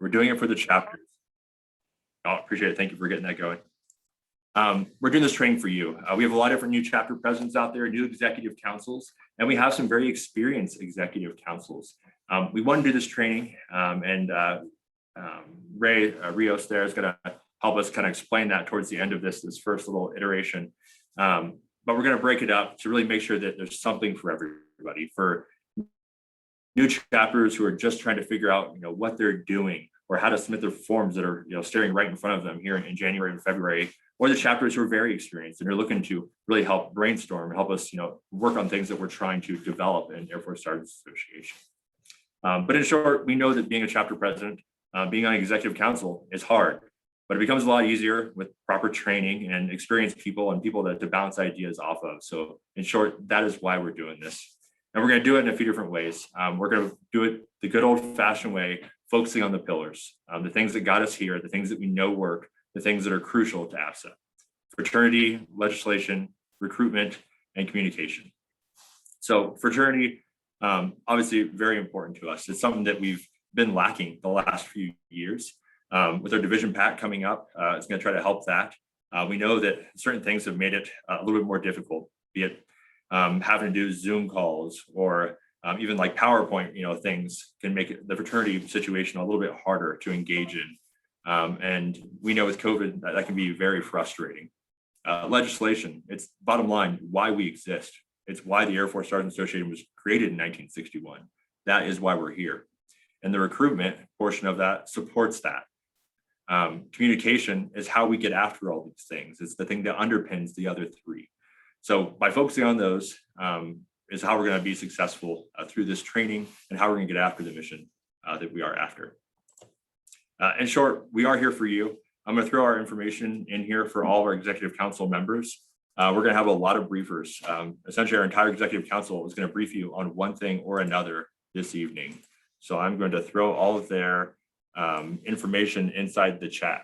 We're doing it for the chapters. Oh, appreciate it. Thank you for getting that going. We're doing this training for you. We have a lot of different new chapter presidents out there, new executive councils, and we have some very experienced executive councils. We want to do this training, and Ray Rios there is going to help us kind of explain that towards the end of this first little iteration. But we're going to break it up to really make sure that there's something for everybody, for new chapters who are just trying to figure out, what they're doing or how to submit their forms that are, staring right in front of them here in January and February, or the chapters who are very experienced and are looking to really help brainstorm, help us, work on things that we're trying to develop in Air Force Sergeants Association. But in short, we know that being a chapter president, being on executive council is hard, but it becomes a lot easier with proper training and experienced people and people to bounce ideas off of. So in short, that is why we're doing this. And we're going to do it in a few different ways. We're going to do it the good old fashioned way, focusing on the pillars, the things that got us here, the things that we know work, the things that are crucial to AFSA: fraternity, legislation, recruitment, and communication. So fraternity, obviously very important to us. It's something that we've been lacking the last few years. With our division pack coming up, it's going to try to help that. We know that certain things have made it a little bit more difficult, be it having to do Zoom calls or even like PowerPoint, things can make the fraternity situation a little bit harder to engage in. And we know with COVID that can be very frustrating. Legislation, it's bottom line, why we exist. It's why the Air Force Sergeants Association was created in 1961. That is why we're here. And the recruitment portion of that supports that. Communication is how we get after all these things. It's the thing that underpins the other three. So by focusing on those is how we're going to be successful through this training and how we're going to get after the mission that we are after. In short, we are here for you. I'm going to throw our information in here for all of our executive council members. We're going to have a lot of briefers. Essentially, our entire executive council is going to brief you on one thing or another this evening. So I'm going to throw all of their information inside the chat,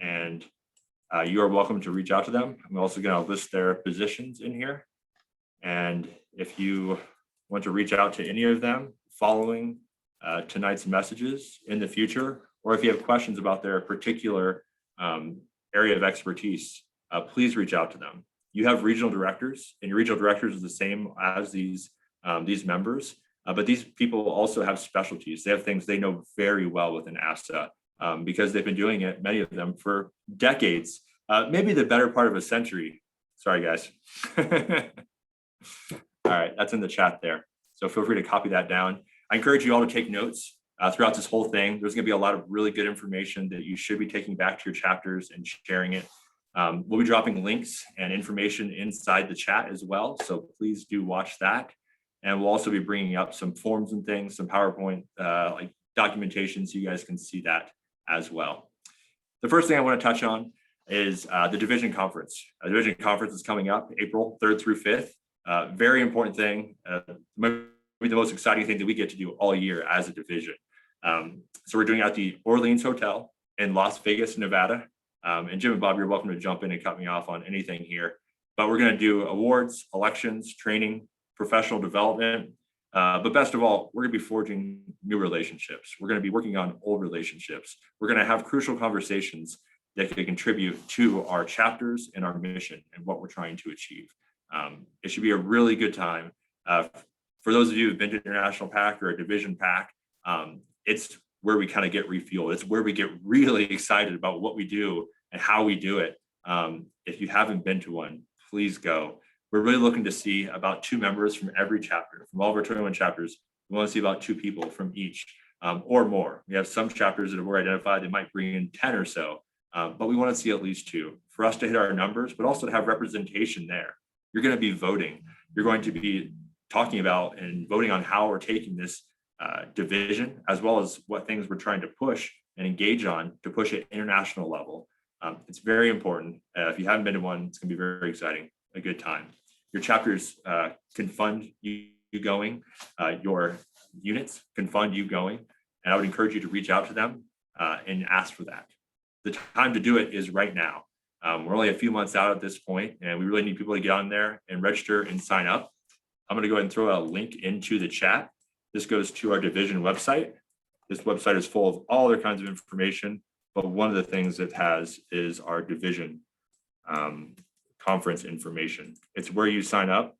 and you are welcome to reach out to them. I'm also going to list their positions in here. And if you want to reach out to any of them following tonight's messages in the future, or if you have questions about their particular area of expertise, please reach out to them. You have regional directors, and your regional directors are the same as these members, but these people also have specialties. They have things they know very well within AFSA because they've been doing it, many of them, for decades, maybe the better part of a century. Sorry, guys. All right, that's in the chat there. So feel free to copy that down. I encourage you all to take notes throughout this whole thing. There's going to be a lot of really good information that you should be taking back to your chapters and sharing it. We'll be dropping links and information inside the chat as well. So please do watch that. And we'll also be bringing up some forms and things, some PowerPoint like documentation, so you guys can see that as well. The first thing I want to touch on is the division conference. The division conference is coming up April 3rd through 5th. Very important thing, maybe the most exciting thing that we get to do all year as a division. So we're doing it at the Orleans Hotel in Las Vegas, Nevada. And Jim and Bob, you're welcome to jump in and cut me off on anything here. But we're going to do awards, elections, training, professional development. But best of all, we're going to be forging new relationships. We're going to be working on old relationships. We're going to have crucial conversations that can contribute to our chapters and our mission and what we're trying to achieve. It should be a really good time. For those of you who've been to International PAC or a division PAC, it's where we kind of get refueled. It's where we get really excited about what we do and how we do it. If you haven't been to one, please go. We're really looking to see about 2 members from every chapter. From all of our 21 chapters, we want to see about 2 people from each or more. We have some chapters that have already identified, they might bring in 10 or so, but we want to see at least 2 for us to hit our numbers, but also to have representation there. You're going to be voting. You're going to be talking about and voting on how we're taking this division, as well as what things we're trying to push and engage on to push at international level. It's very important. If you haven't been to one, it's going to be very, very exciting, a good time. Your chapters can fund you going, your units can fund you going, and I would encourage you to reach out to them and ask for that. The time to do it is right now. We're only a few months out at this point, and we really need people to get on there and register and sign up. I'm going to go ahead and throw a link into the chat. This goes to our division website. This website is full of all other kinds of information, but one of the things it has is our division conference information. It's where you sign up.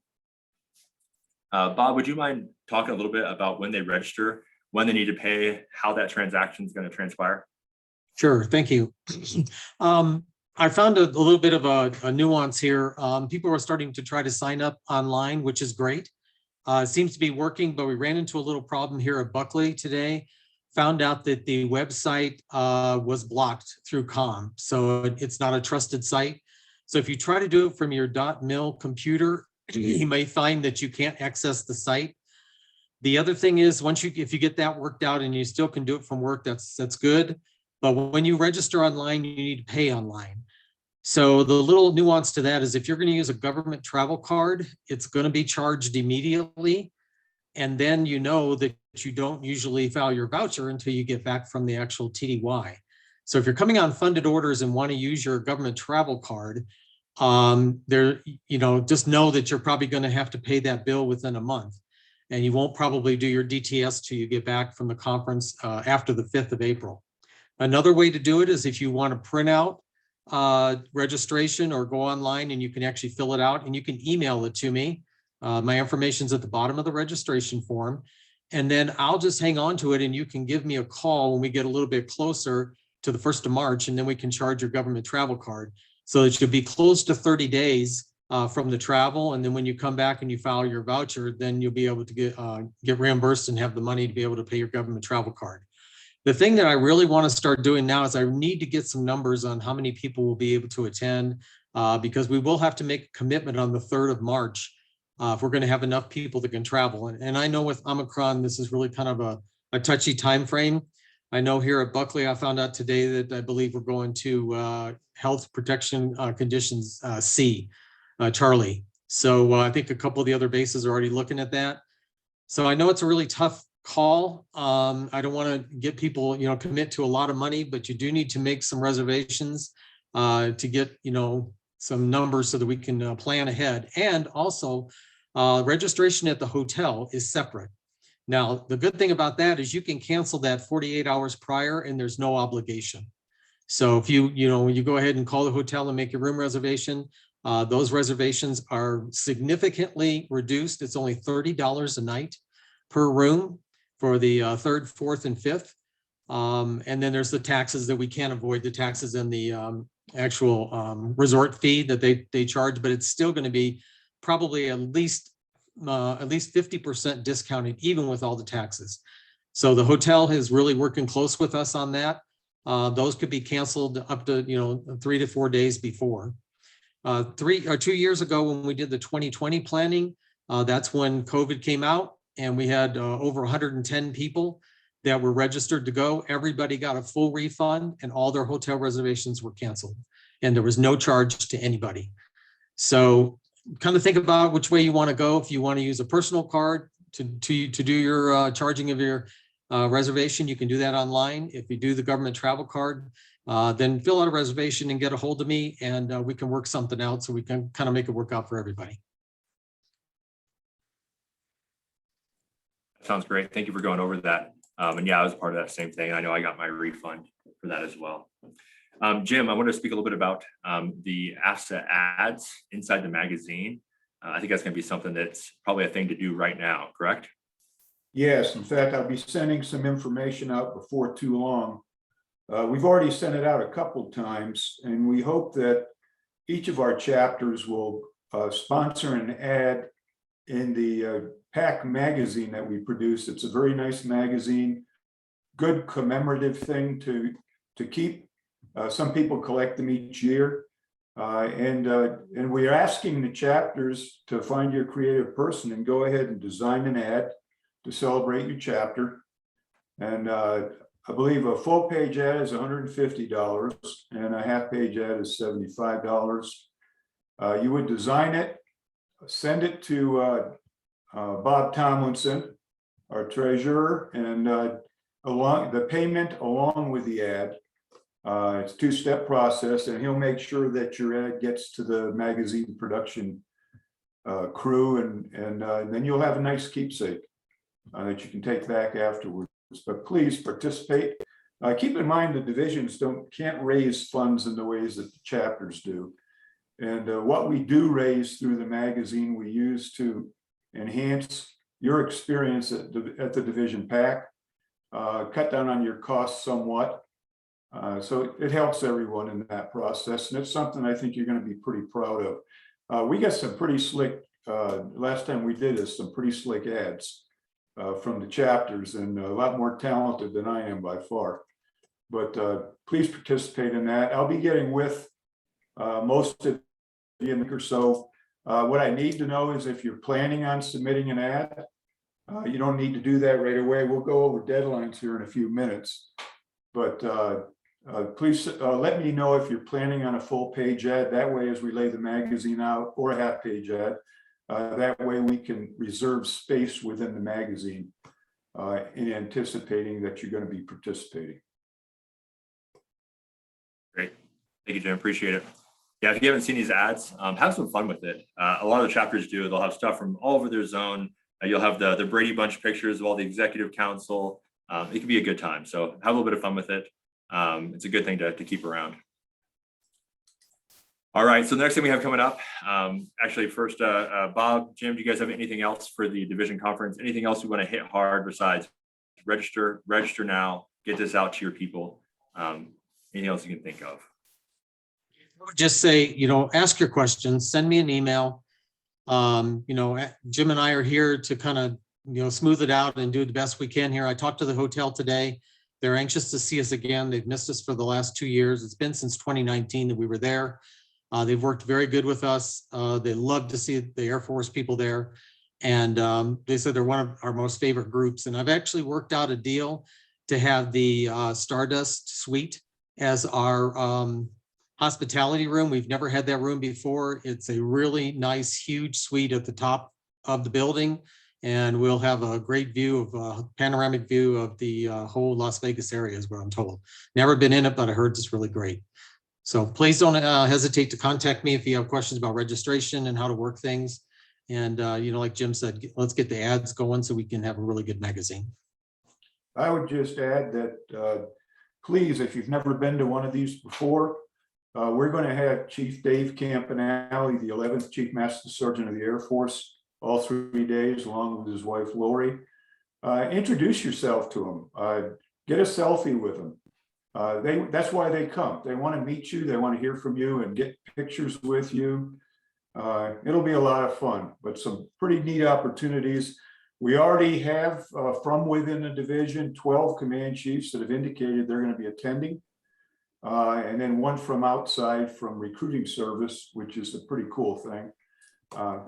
Bob, would you mind talking a little bit about when they register, when they need to pay, how that transaction is going to transpire? Sure, thank you. I found a little bit of a nuance here. People are starting to try to sign up online, which is great. It seems to be working, but we ran into a little problem here at Buckley today. Found out that the website was blocked through COM, so it's not a trusted site. So if you try to do it from your .mil computer, you may find that you can't access the site. The other thing is, if you get that worked out and you still can do it from work, that's good. But when you register online, you need to pay online. So the little nuance to that is if you're going to use a government travel card, it's going to be charged immediately. And then you know that you don't usually file your voucher until you get back from the actual TDY. So if you're coming on funded orders and want to use your government travel card, just know that you're probably going to have to pay that bill within a month. And you won't probably do your DTS till you get back from the conference after the 5th of April. Another way to do it is if you want to print out registration or go online and you can actually fill it out and you can email it to me. My information's at the bottom of the registration form. And then I'll just hang on to it and you can give me a call when we get a little bit closer to the 1st of March, and then we can charge your government travel card. So it should be close to 30 days from the travel. And then when you come back and you file your voucher, then you'll be able to get reimbursed and have the money to be able to pay your government travel card. The thing that I really want to start doing now is I need to get some numbers on how many people will be able to attend because we will have to make a commitment on the 3rd of March if we're going to have enough people that can travel. And I know with Omicron, this is really kind of a touchy time frame. I know here at Buckley, I found out today that I believe we're going to health protection conditions C, Charlie. So I think a couple of the other bases are already looking at that. So I know it's a really tough call. I don't want to get people, commit to a lot of money, but you do need to make some reservations to get, some numbers so that we can plan ahead. And also registration at the hotel is separate. Now, the good thing about that is you can cancel that 48 hours prior and there's no obligation. So if you go ahead and call the hotel and make your room reservation, those reservations are significantly reduced. It's only $30 a night per room for the 3rd, 4th, and 5th. And then there's the taxes that we can't avoid, the taxes and the actual resort fee that they charge, but it's still going to be probably at least 50% discounted, even with all the taxes. So the hotel is really working close with us on that. Those could be canceled up to 3 to 4 days before. 2 years ago when we did the 2020 planning, that's when COVID came out and we had over 110 people that were registered to go. Everybody got a full refund and all their hotel reservations were canceled and there was no charge to anybody. So kind of think about which way you want to go. If you want to use a personal card to do your charging of your reservation, you can do that online. If you do the government travel card, then fill out a reservation and get a hold of me and we can work something out so we can kind of make it work out for everybody. Sounds great. Thank you for going over that. And yeah, I was part of that same thing. I know I got my refund for that as well. Jim, I want to speak a little bit about the AFSA ads inside the magazine. I think that's going to be something that's probably a thing to do right now, correct? Yes, in fact, I'll be sending some information out before too long. We've already sent it out a couple times, and we hope that each of our chapters will sponsor an ad in the PAC magazine that we produce. It's a very nice magazine, good commemorative thing to keep. Some people collect them each year. And we're asking the chapters to find your creative person and go ahead and design an ad to celebrate your chapter. And I believe a full page ad is $150 and a half page ad is $75. You would design it, send it to Bob Tomlinson, our treasurer, and along the payment along with the ad. It's a two-step process, and he'll make sure that your ad gets to the magazine production crew, and then you'll have a nice keepsake that you can take back afterward. but please participate. Keep in mind the divisions can't raise funds in the ways that the chapters do. And what we do raise through the magazine, we use to enhance your experience at the division PAC, cut down on your costs somewhat. So it helps everyone in that process. And it's something I think you're going to be pretty proud of. We got some pretty slick, last time we did is some pretty slick ads from the chapters, and a lot more talented than I am by far. But please participate in that. I'll be getting with most of you in a week or so. What I need to know is if you're planning on submitting an ad. You don't need to do that right away. We'll go over deadlines here in a few minutes. But please let me know if you're planning on a full page ad. That way, as we lay the magazine out, or a half page ad, that way we can reserve space within the magazine in anticipating that you're going to be participating. Great. Thank you, Jim. Appreciate it. Yeah, if you haven't seen these ads, have some fun with it. A lot of the chapters do. They'll have stuff from all over their zone. You'll have the Brady Bunch pictures of all the executive council. It can be a good time. So have a little bit of fun with it. It's a good thing to keep around. All right, so the next thing we have coming up, actually first, Bob, Jim, do you guys have anything else for the division conference? Anything else you want to hit hard besides register now, get this out to your people? Anything else you can think of? I would just say, ask your questions, send me an email. Jim and I are here to kind of, smooth it out and do the best we can here. I talked to the hotel today. They're anxious to see us again. They've missed us for the last 2 years. It's been since 2019 that we were there. They've worked very good with us. They love to see the Air Force people there. And they said they're one of our most favorite groups. And I've actually worked out a deal to have the Stardust Suite as our hospitality room. We've never had that room before. It's a really nice, huge suite at the top of the building. And we'll have a great view of panoramic view of the whole Las Vegas area, is what I'm told. Never been in it, but I heard it's really great. So please don't hesitate to contact me if you have questions about registration and how to work things. And, like Jim said, let's get the ads going so we can have a really good magazine. I would just add that, please, if you've never been to one of these before, we're going to have Chief Dave Campanale, the 11th Chief Master Sergeant of the Air Force, all 3 days, along with his wife, Lori. Introduce yourself to him. Get a selfie with him. That's why they come. They want to meet you. They want to hear from you and get pictures with you. It'll be a lot of fun, but some pretty neat opportunities. We already have from within the division 12 command chiefs that have indicated they're going to be attending. And then one from outside from recruiting service, which is a pretty cool thing.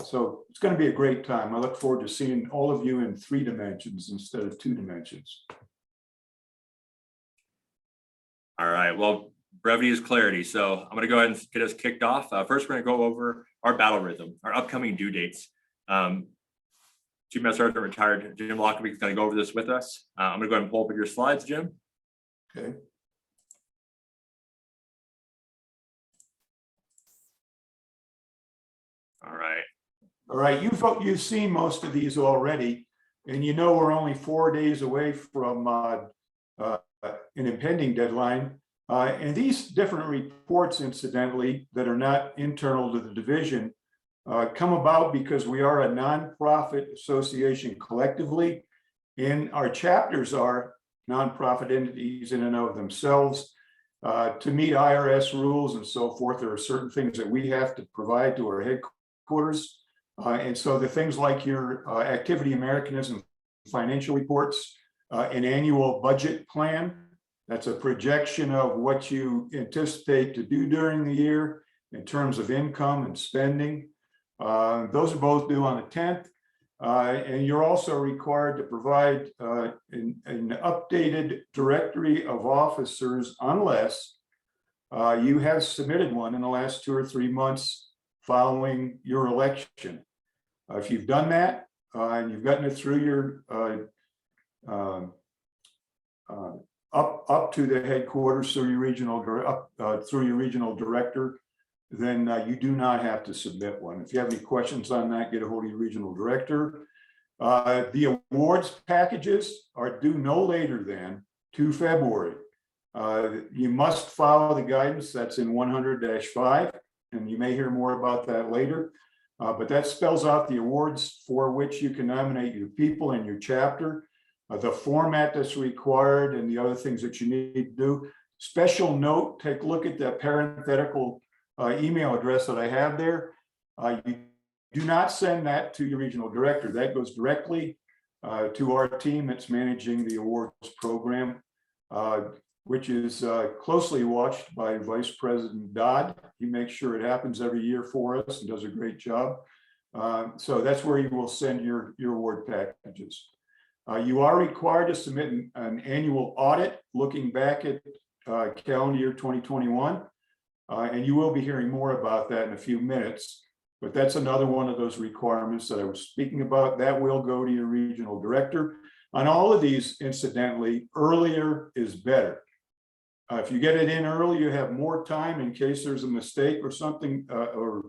So it's going to be a great time. I look forward to seeing all of you in 3 dimensions instead of 2 dimensions. All right, well, brevity is clarity. So I'm going to go ahead and get us kicked off. First, we're going to go over our battle rhythm, our upcoming due dates. Chief Master Sergeant retired Jim Lockerbie is going to go over this with us. I'm going to go ahead and pull up your slides, Jim. Okay. All right. All right, you've seen most of these already, and we're only 4 days away from an impending deadline. And these different reports, incidentally, that are not internal to the division, come about because we are a nonprofit association collectively, and our chapters are nonprofit entities in and of themselves. To meet IRS rules and so forth, there are certain things that we have to provide to our headquarters. And so the things like your activity mechanism, financial reports, an annual budget plan, that's a projection of what you anticipate to do during the year in terms of income and spending. Those are both due on the 10th. And you're also required to provide an updated directory of officers unless you have submitted one in the last 2 or 3 months following your election. If you've done that and you've gotten it through your up to the headquarters through your regional director, then you do not have to submit one. If you have any questions on that, get a hold of your regional director. The awards packages are due no later than 2 February. You must follow the guidance that's in 100-5, and you may hear more about that later. But that spells out the awards for which you can nominate your people in your chapter, the format that's required, and the other things that you need to do. Special note, take a look at that parenthetical email address that I have there. You do not send that to your regional director. That goes directly to our team that's managing the awards program, which is closely watched by Vice President Dodd. He makes sure it happens every year for us and does a great job. So that's where you will send your award packages. You are required to submit an annual audit looking back at calendar year 2021. And you will be hearing more about that in a few minutes. But that's another one of those requirements that I was speaking about. That will go to your regional director. On all of these, incidentally, earlier is better. If you get it in early, you have more time in case there's a mistake or something, or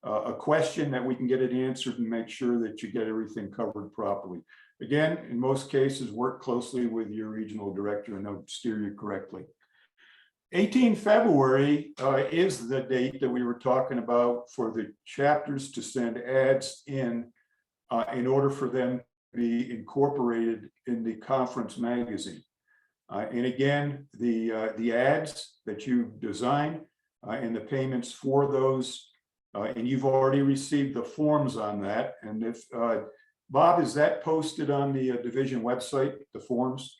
a question that we can get it answered and make sure that you get everything covered properly. Again, in most cases, work closely with your regional director and they'll steer you correctly. 18 February is the date that we were talking about for the chapters to send ads in order for them to be incorporated in the conference magazine. And again, the ads that you design and the payments for those, and you've already received the forms on that. And if, Bob, is that posted on the division website, the forms?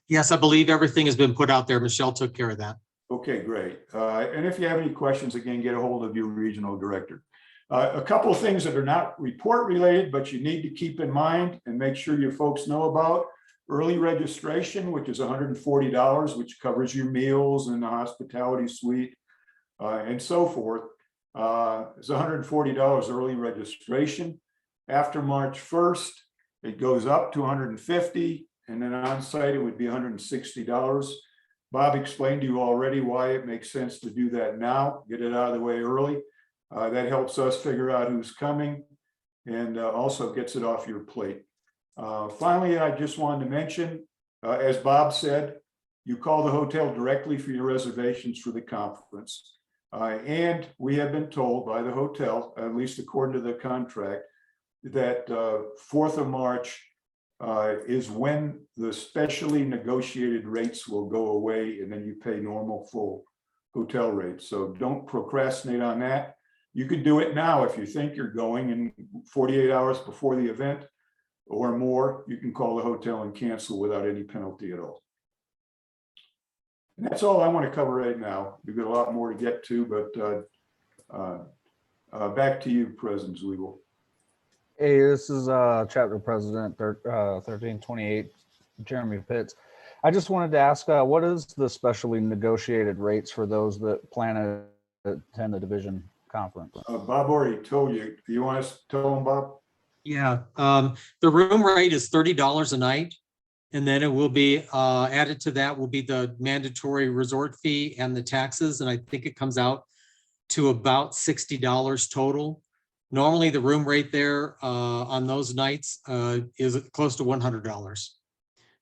Yes, I believe everything has been put out there. Michelle took care of that. Okay, great. And if you have any questions, again, get a hold of your regional director. A couple of things that are not report related, but you need to keep in mind and make sure your folks know about: early registration, which is $140, which covers your meals and the hospitality suite and so forth. It's $140 early registration. After March 1st, it goes up to $150, and then on site it would be $160. Bob explained to you already why it makes sense to do that now, get it out of the way early. That helps us figure out who's coming and also gets it off your plate. Finally, I just wanted to mention, as Bob said, you call the hotel directly for your reservations for the conference. And we have been told by the hotel, at least according to the contract, that 4th of March is when the specially negotiated rates will go away and then you pay normal full hotel rates. So don't procrastinate on that. You can do it now if you think you're going, and 48 hours before the event or more, you can call the hotel and cancel without any penalty at all. And that's all I want to cover right now. We've got a lot more to get to, but back to you, President Zweigel. Hey, this is Chapter President 1328, Jeremy Pitts. I just wanted to ask, what is the specially negotiated rates for those that plan to attend the division conference? Bob already told you. Do you want us to tell him, Bob? Yeah, the room rate is $30 a night. And then it will be added to that will be the mandatory resort fee and the taxes. And I think it comes out to about $60 total. Normally the room rate there on those nights is close to $100,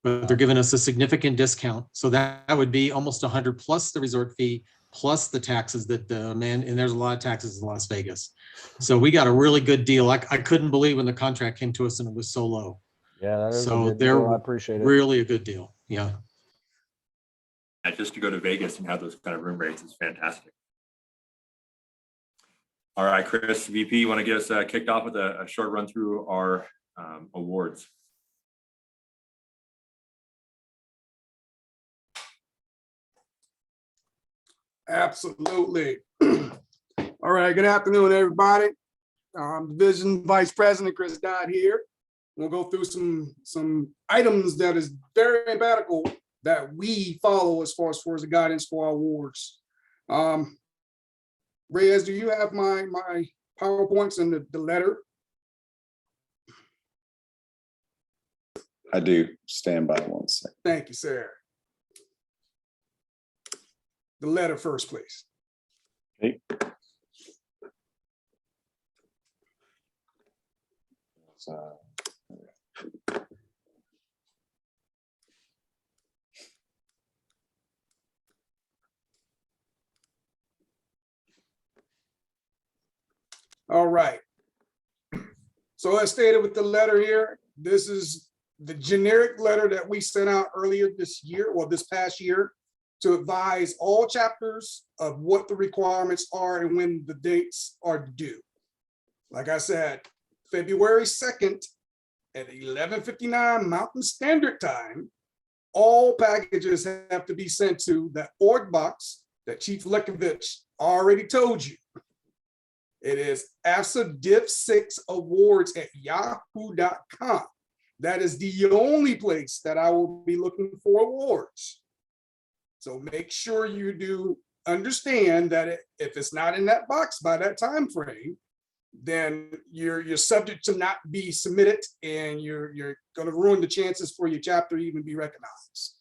but they're giving us a significant discount. So that would be almost 100 plus the resort fee, plus the taxes that and there's a lot of taxes in Las Vegas. So we got a really good deal. I couldn't believe when the contract came to us and it was so low. Yeah, that is So a good they're deal. I appreciate it. Really a good deal. Yeah. Just to go to Vegas and have those kind of room rates is fantastic. All right, Chris, VP, you want to get us kicked off with a short run through our awards? Absolutely. All right, good afternoon, everybody. Division Vice President Chris Dodd here. We'll go through some items that is very emphatic that we follow as far as the guidance for our awards. Reyes, do you have my PowerPoints and the letter? I do. Stand by one second. Thank you, sir. The letter first, please. Okay. All right. So as stated with the letter here, this is the generic letter that we sent out earlier this year, or this past year, to advise all chapters of what the requirements are and when the dates are due. Like I said, February 2nd at 11:59 Mountain Standard Time, all packages have to be sent to the org box that Chief Lekovich already told you. It is AFSA Div 6 awards at yahoo.com. That is the only place that I will be looking for awards. So make sure you do understand that if it's not in that box by that time frame, then you're subject to not be submitted, and you're going to ruin the chances for your chapter to even be recognized.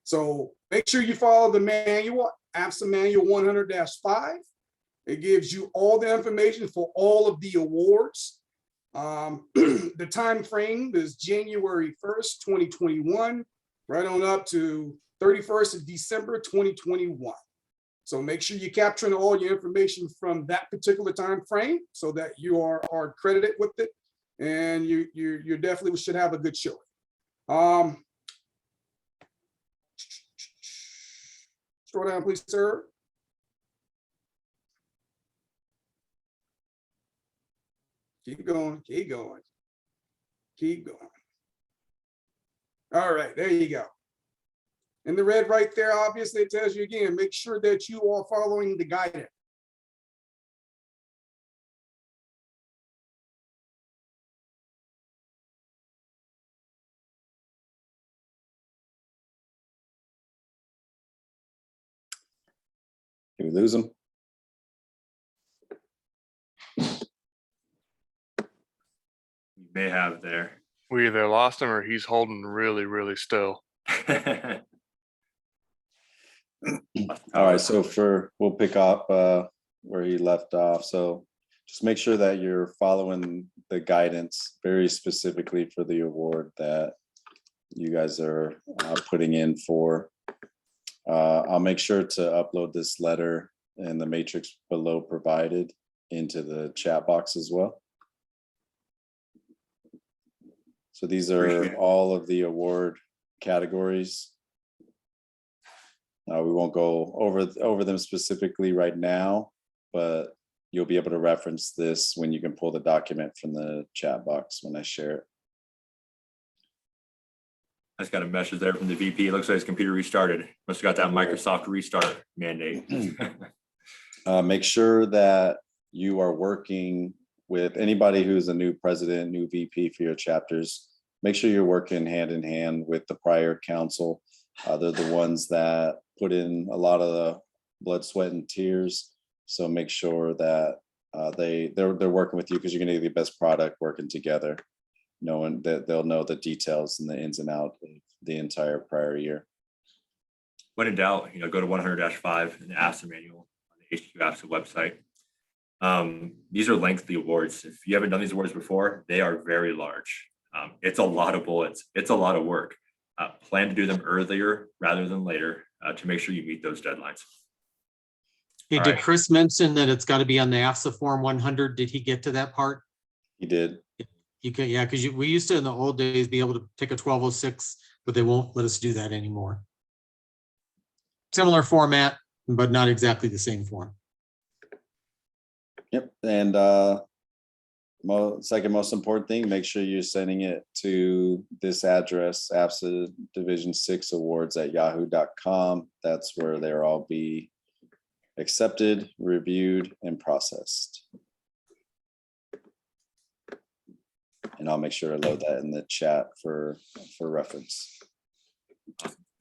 So make sure you follow the manual, AFSA Manual 100-5. It gives you all the information for all of the awards. The time frame is January 1st, 2021, right on up to 31st of December, 2021. So make sure you're capturing all your information from that particular time frame so that you are credited with it, and you definitely should have a good showing. Scroll down, please, sir. Keep going, keep going, keep going. All right, there you go. In the red right there, obviously it tells you again, make sure that you are following the guidance. Did we lose them? You may have there. We either lost him or he's holding really, really still. All right, so we'll pick up where he left off. So just make sure that you're following the guidance very specifically for the award that you guys are putting in for. I'll make sure to upload this letter and the matrix below provided into the chat box as well. So these are all of the award categories. We won't go over them specifically right now, but you'll be able to reference this when you can pull the document from the chat box when I share it. I just got a message there from the VP. It looks like his computer restarted. Must have got that Microsoft restart mandate. Make sure that you are working with anybody who's a new president, new VP for your chapters. Make sure you're working hand in hand with the prior council. They're the ones that put in a lot of the blood, sweat, and tears. So make sure that they're working with you, because you're going to get the best product working together, knowing that they'll know the details and the ins and outs of the entire prior year. When in doubt, go to 100-5 in the AFSA manual on the HQ AFSA website. These are lengthy awards. If you haven't done these awards before, they are very large. It's a lot of bullets. It's a lot of work. Plan to do them earlier rather than later to make sure you meet those deadlines. Hey, All did right. Chris mention that it's got to be on the AFSA form 100? Did he get to that part? He did. You can, yeah, because we used to in the old days be able to take a 1206, but they won't let us do that anymore. Similar format, but not exactly the same form. Yep. And second most important thing, make sure you're sending it to this address, AFSA Division 6 awards at yahoo.com. That's where they'll all be accepted, reviewed, and processed. And I'll make sure to load that in the chat for reference.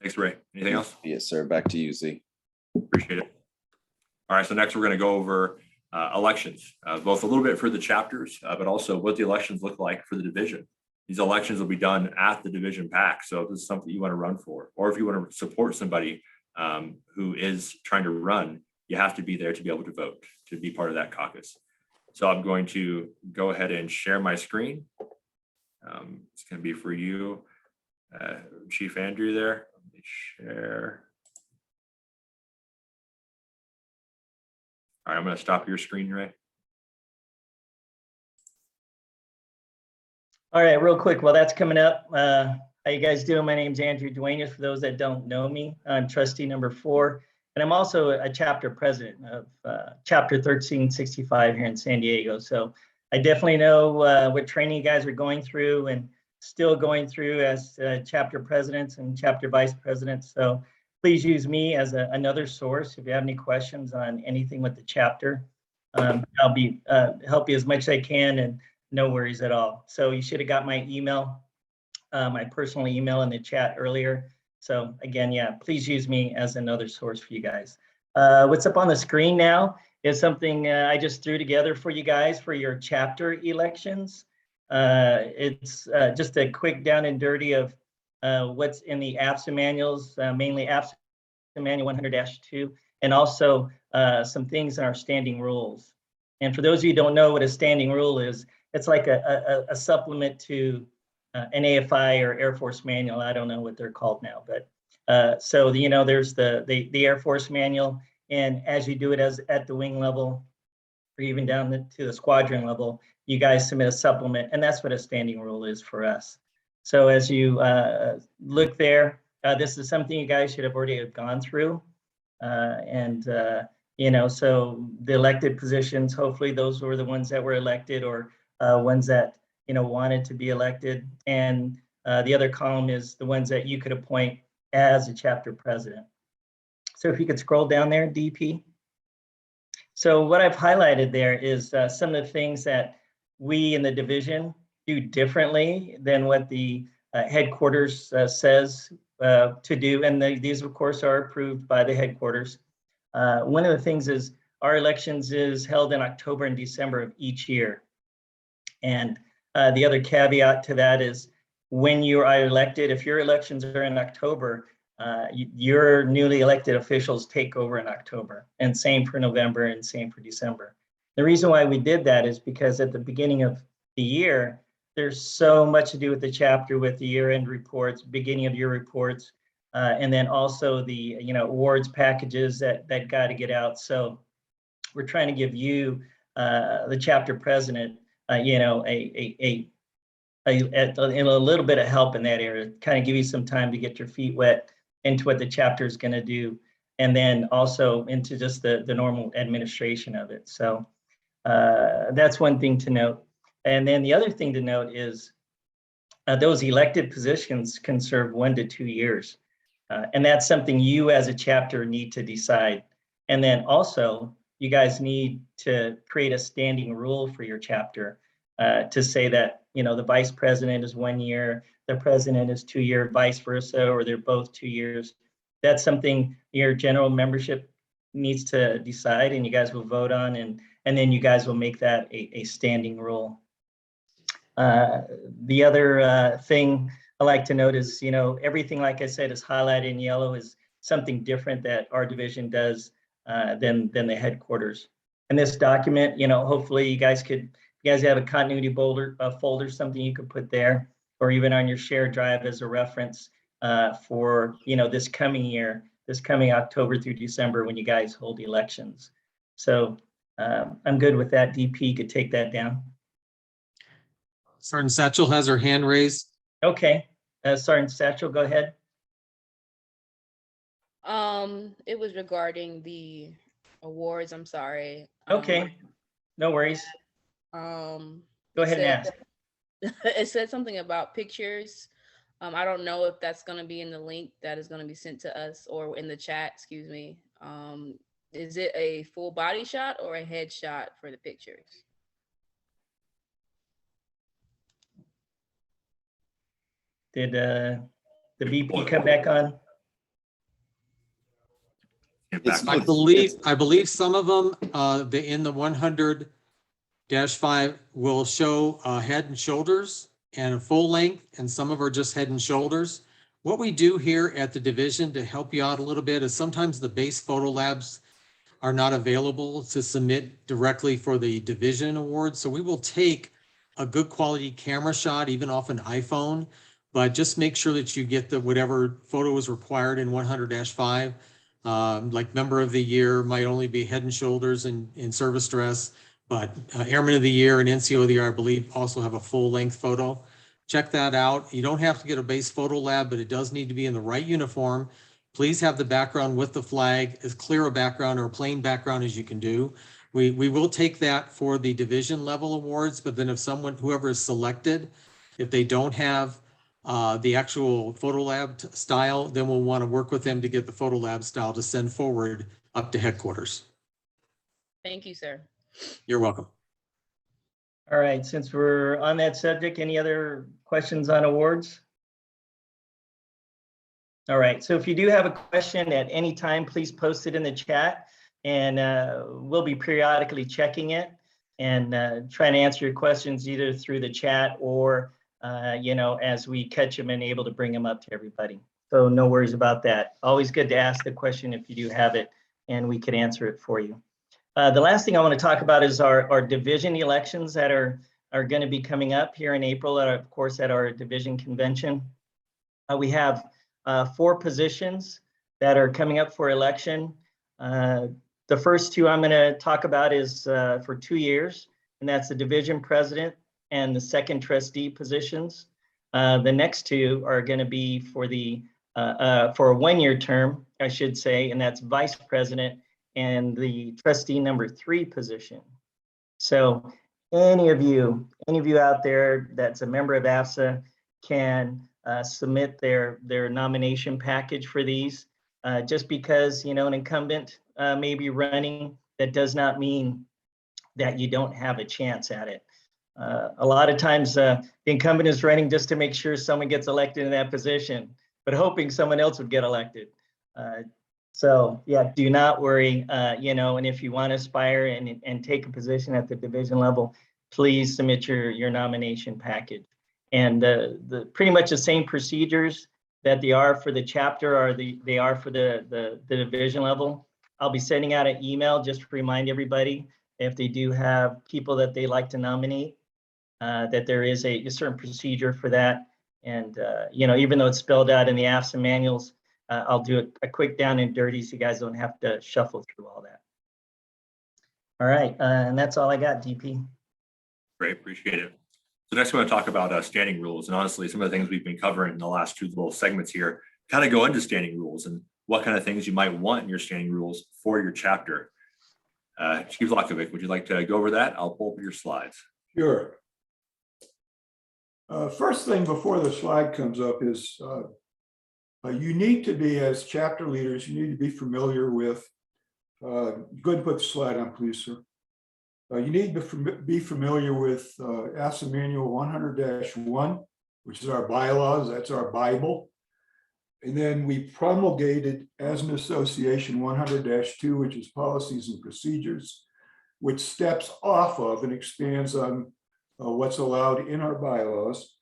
Thanks, Ray. Anything else? Yes, sir. Back to you, Z. Appreciate it. All right, so next we're going to go over elections, both a little bit for the chapters, but also what the elections look like for the division. These elections will be done at the division PAC. So if this is something you want to run for, or if you want to support somebody who is trying to run, you have to be there to be able to vote, to be part of that caucus. So I'm going to go ahead and share my screen. It's going to be for you, Chief Andrew there. Let me share. All right, I'm going to stop your screen, Ray. All right, real quick, while that's coming up, how you guys doing? My name's Andrew Duenas. For those that don't know me, I'm trustee number 4, and I'm also a chapter president of chapter 1365 here in San Diego. So I definitely know what training you guys are going through and still going through as chapter presidents and chapter vice presidents. So please use me as another source if you have any questions on anything with the chapter. I'll be help you as much as I can, and no worries at all. So you should have got my email, my personal email in the chat earlier. So again, yeah, please use me as another source for you guys. What's up on the screen now is something I just threw together for you guys for your chapter elections. It's just a quick down and dirty of what's in the AFSA manuals, mainly AFSA Manual 100-2, and also some things in our standing rules. And for those of you who don't know what a standing rule is, it's like a supplement to an AFI or Air Force manual. I don't know what they're called now, but so you know, there's the Air Force manual, and as you do it as at the wing level, or even down to the squadron level, you guys submit a supplement, and that's what a standing rule is for us. So as you look there, this is something you guys should have already gone through, you know, so the elected positions, hopefully those were the ones that were elected, or ones that, you know, wanted to be elected. And the other column is the ones that you could appoint as a chapter president. So if you could scroll down there, DP. So what I've highlighted there is some of the things that we in the division do differently than what the headquarters says to do. And these, of course, are approved by the headquarters. One of the things is our elections is held in October and December of each year. And the other caveat to that is when you are elected, if your elections are in October, your newly elected officials take over in October, and same for November and same for December. The reason why we did that is because at the beginning of the year, there's so much to do with the chapter, with the year-end reports, beginning of year reports, and then also the, you know, awards packages that got to get out. So we're trying to give you, the chapter president, you know, a little bit of help in that area, kind of give you some time to get your feet wet into what the chapter is going to do, and then also into just the normal administration of it. So that's one thing to note. And then the other thing to note is those elected positions can serve 1 to 2 years. And that's something you as a chapter need to decide. And then also, you guys need to create a standing rule for your chapter to say that, you know, the vice president is 1 year, the president is 2 year, vice versa, or they're both 2 years. That's something your general membership needs to decide, and you guys will vote on, and then you guys will make that a standing rule. The other thing I like to note is, you know, everything, like I said, is highlighted in yellow is something different that our division does than the headquarters. And this document, you know, hopefully you guys have a continuity folder, something you could put there, or even on your shared drive as a reference for, you know, this coming year, this coming October through December when you guys hold elections. So I'm good with that. DP could take that down. Sergeant Satchel has her hand raised. Okay, Sergeant Satchel, go ahead. It was regarding the awards. I'm sorry. Okay, no worries. Go Go ahead and ask. It said something about pictures. I don't know if that's going to be in the link that is going to be sent to us, or in the chat, excuse me. Is it a full body shot or a head shot for the pictures? Did the VP come back on? I believe some of them, in the 100-5 will show head and shoulders and a full length, and some of them are just head and shoulders. What we do here at the division to help you out a little bit is sometimes the base photo labs are not available to submit directly for the division award. So we will take a good quality camera shot, even off an iPhone, but just make sure that you get the whatever photo is required in 100-5. Like member of the year might only be head and shoulders in service dress, but airman of the year and NCO of the year, I believe, also have a full length photo. Check that out. You don't have to get a base photo lab, but it does need to be in the right uniform. Please have the background with the flag, as clear a background or a plain background as you can do. We will take that for the division level awards, but then if whoever is selected, if they don't have the actual photo lab style, then we'll want to work with them to get the photo lab style to send forward up to headquarters. Thank you, sir. You're welcome. All right, since we're on that subject, any other questions on awards? All right, so if you do have a question at any time, please post it in the chat, and we'll be periodically checking it and trying to answer your questions either through the chat or as we catch them and able to bring them up to everybody. So no worries about that. Always good to ask the question if you do have it, and we can answer it for you. The last thing I want to talk about is our division elections that are going to be coming up here in April, of course, at our division convention. We have 4 positions that are coming up for election. The first 2 I'm going to talk about is for 2 years, and that's the division president and the second trustee positions. The next 2 are going to be for for a 1-year term, I should say, and that's vice president and the trustee number 3 position. So any of you out there that's a member of AFSA can submit their nomination package for these. Just because an incumbent may be running, that does not mean that you don't have a chance at it. A lot of times the incumbent is running just to make sure someone gets elected in that position, but hoping someone else would get elected. So yeah, do not worry, and if you want to aspire and take a position at the division level, please submit your nomination package. And the pretty much the same procedures that they are for the chapter they are for the division level. I'll be sending out an email just to remind everybody if they do have people that they like to nominate, that there is a certain procedure for that. And even though it's spelled out in the AFSA manuals, I'll do a quick down and dirty so you guys don't have to shuffle through all that. All right, and that's all I got, DP. Great, appreciate it. So next, I want to talk about standing rules. And honestly, some of the things we've been covering in the last 2 little segments here kind of go into standing rules and what kind of things you might want in your standing rules for your chapter. Chief Lakovic, would you like to go over that? I'll pull up your slides. Sure. First thing before the slide comes up is you need to be, as chapter leaders, you need to be familiar with, go ahead and put the slide on, please, sir. You need to be familiar with AFSA Manual 100-1, which is our bylaws, that's our Bible. And then we promulgated as an association 100-2, which is policies and procedures, which steps off of and expands on what's allowed in our bylaws.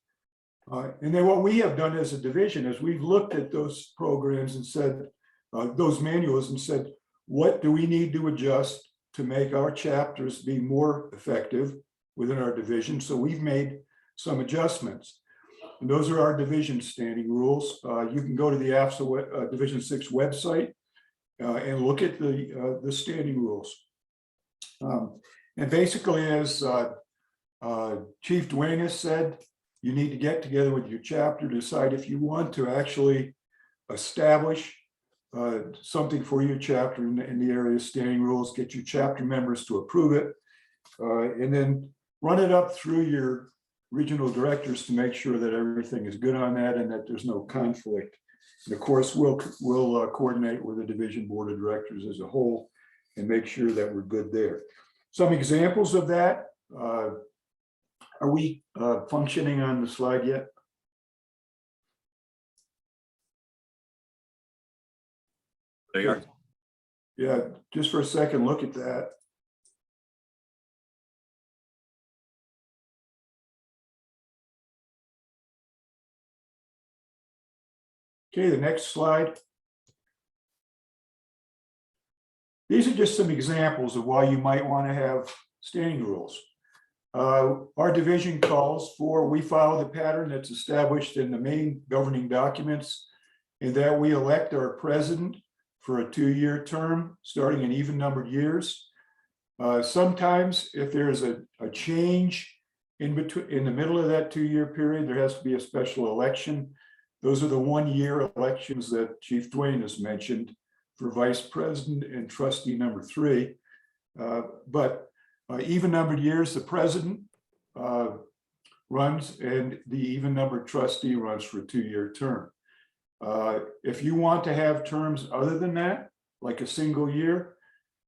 And then what we have done as a division is we've looked at those programs and said, those manuals and said, what do we need to adjust to make our chapters be more effective within our division? So we've made some adjustments. And those are our division standing rules. You can go to the AFSA Division 6 website and look at the standing rules. And basically, as Chief Dwayne has said, you need to get together with your chapter, decide if you want to actually establish something for your chapter in the area of standing rules, get your chapter members to approve it, and then run it up through your regional directors to make sure that everything is good on that and that there's no conflict. And of course, we'll coordinate with the division board of directors as a whole and make sure that we're good there. Some examples of that. Are we functioning on the slide yet? There you are. Yeah, just for a second, look at that. Okay, the next slide. These are just some examples of why you might want to have standing rules. Our division calls for, we follow the pattern that's established in the main governing documents, in that we elect our president for a 2-year term, starting in even numbered years. Sometimes if there's a change in the middle of that 2-year period, there has to be a special election. Those are the 1-year elections that Chief Dwayne has mentioned for vice president and trustee number 3. But even numbered years, the president runs and the even numbered trustee runs for a 2-year term. If you want to have terms other than that, like a single year,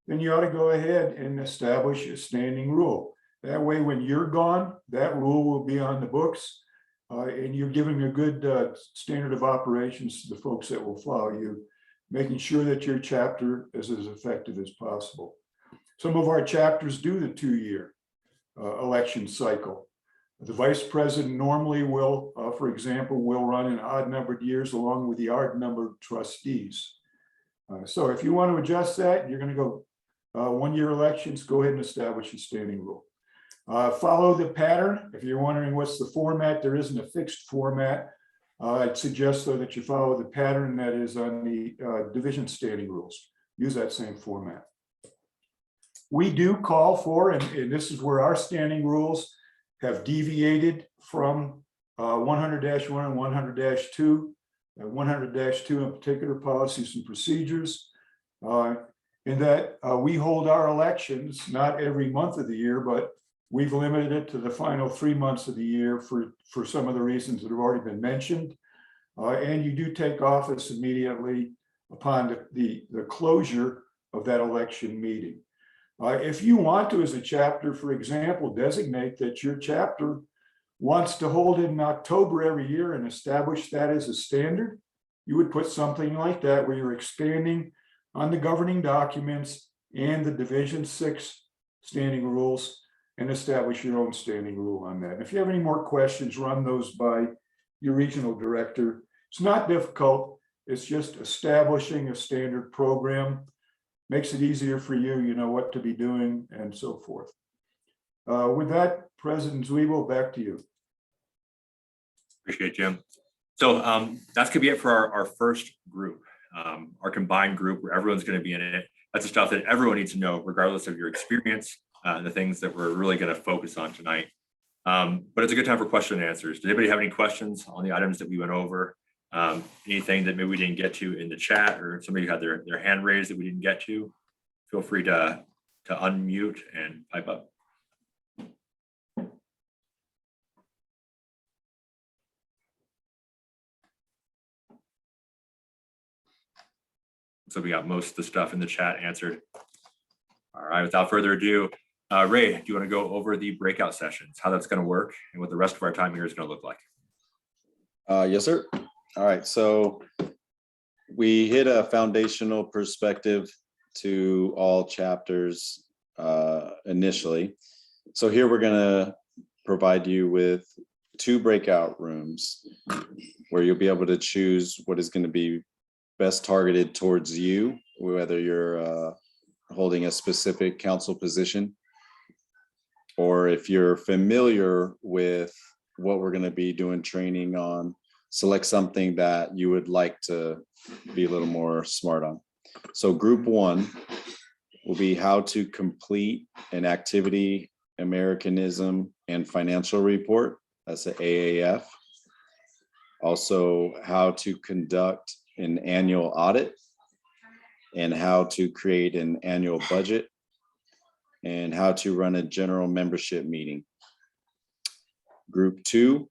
then you ought to go ahead and establish a standing rule. That way, when you're gone, that rule will be on the books, and you're giving a good standard of operations to the folks that will follow you, making sure that your chapter is as effective as possible. Some of our chapters do the 2-year election cycle. The vice president normally will, for example, will run in odd numbered years along with the odd numbered trustees. So if you want to adjust that, you're going to go 1-year elections, go ahead and establish a standing rule. Follow the pattern. If you're wondering what's the format, there isn't a fixed format. I'd suggest though that you follow the pattern that is on the division standing rules. Use that same format. We do call for, and this is where our standing rules have deviated from 100-1 and 100-2, 100-2 in particular, policies and procedures, in that we hold our elections not every month of the year, but we've limited it to the final 3 months of the year for some of the reasons that have already been mentioned. And you do take office immediately upon the closure of that election meeting. If you want to, as a chapter, for example, designate that your chapter wants to hold it in October every year and establish that as a standard, you would put something like that where you're expanding on the governing documents and the Division 6 standing rules and establish your own standing rule on that. And if you have any more questions, run those by your regional director. It's not difficult. It's just establishing a standard program. Makes it easier for you, you know what to be doing and so forth. With that, President Zwiebel, back to you. Appreciate it, Jim. So that's gonna be it for our first group, our combined group where everyone's gonna be in it. That's the stuff that everyone needs to know, regardless of your experience, and the things that we're really gonna focus on tonight. But it's a good time for question and answers. Does anybody have any questions on the items that we went over? Anything that maybe we didn't get to in the chat, or somebody had their hand raised that we didn't get to? Feel free to unmute and pipe up. So we got most of the stuff in the chat answered. All right, without further ado, Ray, do you want to go over the breakout sessions, how that's going to work, and what the rest of our time here is going to look like? Yes, sir. All right, so we hit a foundational perspective to all chapters initially. So here we're going to provide you with 2 breakout rooms where you'll be able to choose what is going to be best targeted towards you, whether you're holding a specific council position, or if you're familiar with what we're going to be doing training on, select something that you would like to be a little more smart on. So group 1 will be how to complete an activity, Americanism, and financial report. That's the AAF. Also, how to conduct an annual audit, and how to create an annual budget, and how to run a general membership meeting. Group 2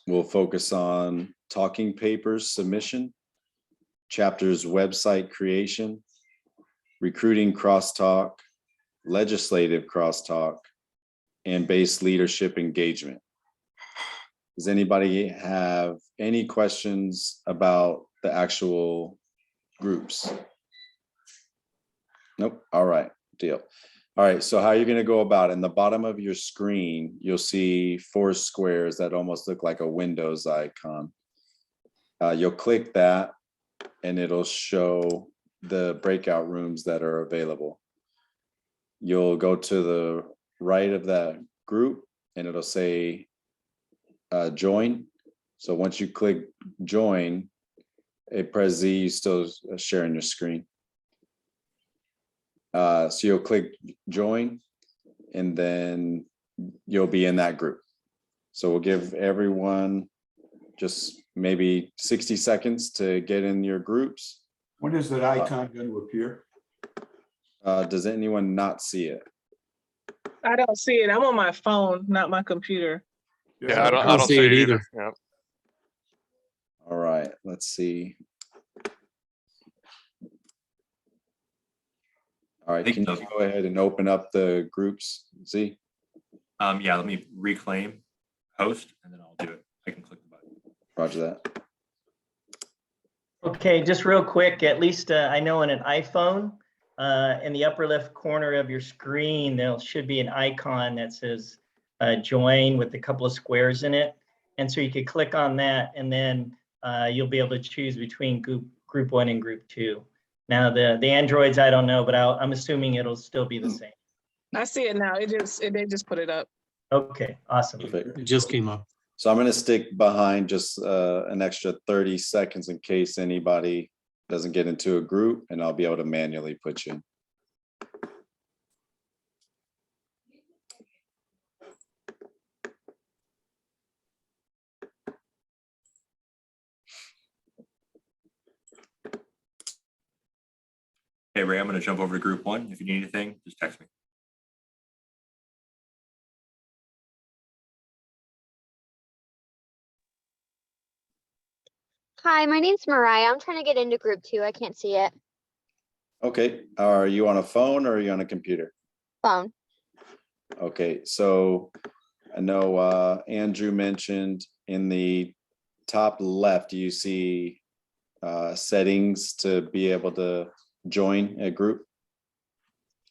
will focus on talking papers submission, chapters website creation, recruiting crosstalk, legislative crosstalk, and base leadership engagement. Does anybody have any questions about the actual groups? Nope. All right, deal. All right, so how you're going to go about it, in the bottom of your screen, you'll see 4 squares that almost look like a Windows icon. You'll click that and it'll show the breakout rooms that are available. You'll go to the right of that group and it'll say join. So once you click join, press Z, you still sharing your screen. So you'll click join and then you'll be in that group. So we'll give everyone just maybe 60 seconds to get in your groups. When is that icon going to appear? Does anyone not see it? I don't see it. I'm on my phone, not my computer. Yeah, I don't see it either. Yeah. All right, let's see. All right, Thank can you. you go ahead and open up the groups? See? Yeah, let me reclaim host and then I'll do it. I can click the button. Roger that. Okay, just real quick, at least I know in an iPhone, in the upper left corner of your screen, there should be an icon that says join with a couple of squares in it. And so you could click on that and then you'll be able to choose between group 1 and group 2. Now the Androids, I don't know, but I'm assuming it'll still be the same. I see it now. They just put it up. Okay, awesome. Perfect. It just came up. So I'm going to stick behind just an extra 30 seconds in case anybody doesn't get into a group, and I'll be able to manually put you in. Hey, Ray, I'm going to jump over to group 1. If you need anything, just text me. Hi, my name's Mariah. I'm trying to get into group 2. I can't see it. Okay. Are you on a phone or are you on a computer? Phone. Okay. So I know Andrew mentioned in the top left, you see settings to be able to join a group.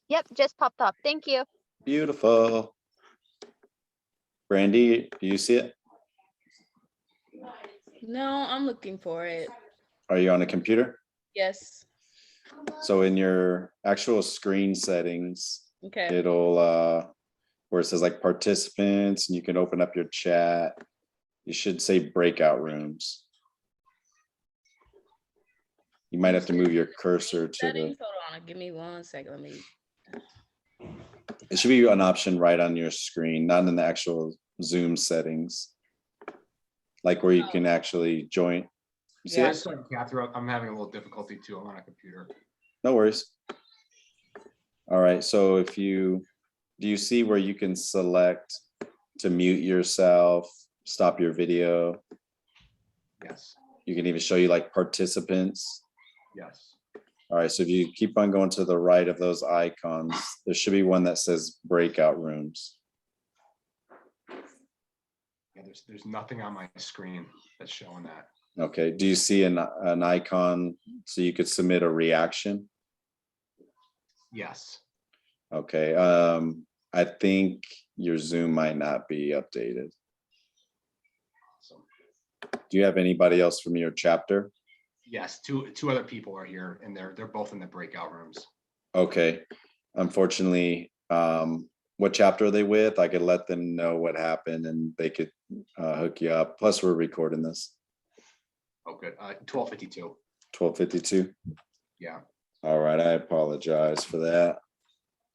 Yep, just popped up. Thank you. Beautiful. Brandy, do you see it? No, I'm looking for it. Are you on a computer? Yes. So in your actual screen settings, Okay. it'll where it says like participants and you can open up your chat. You should say breakout rooms. You might have to move your cursor to the, Settings, hold on, give me 1 second. Let me. it should be an option right on your screen, not in the actual Zoom settings. Like where you can actually join. You see Yeah, I it? just went Catherine. I'm having a little difficulty too. I'm on a computer. No worries. All right, so if you, do you see where you can select to mute yourself, stop your video? Yes, You can even show you like participants. yes. All right, so if you keep on going to the right of those icons, there should be one that says breakout rooms. Yeah, there's nothing on my screen that's showing that. Okay, do you see an icon so you could submit a reaction? Yes. Okay, I think your Zoom might not be updated. So Do you have anybody else from your chapter? yes, two other people are here and they're both in the breakout rooms. Okay, unfortunately, what chapter are they with? I could let them know what happened and they could hook you up. Plus, we're recording this. Oh, good. 1252. 1252. Yeah. All right, I apologize for that.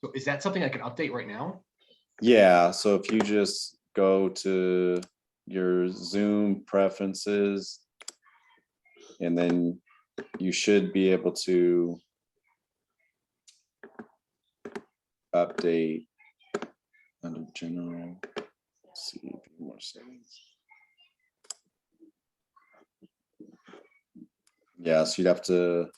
So is that something I can update right now? Yeah, so if you just go to your Zoom preferences, and then you should be able to update under general. Let's see, a few more settings. Yeah, so you'd have to,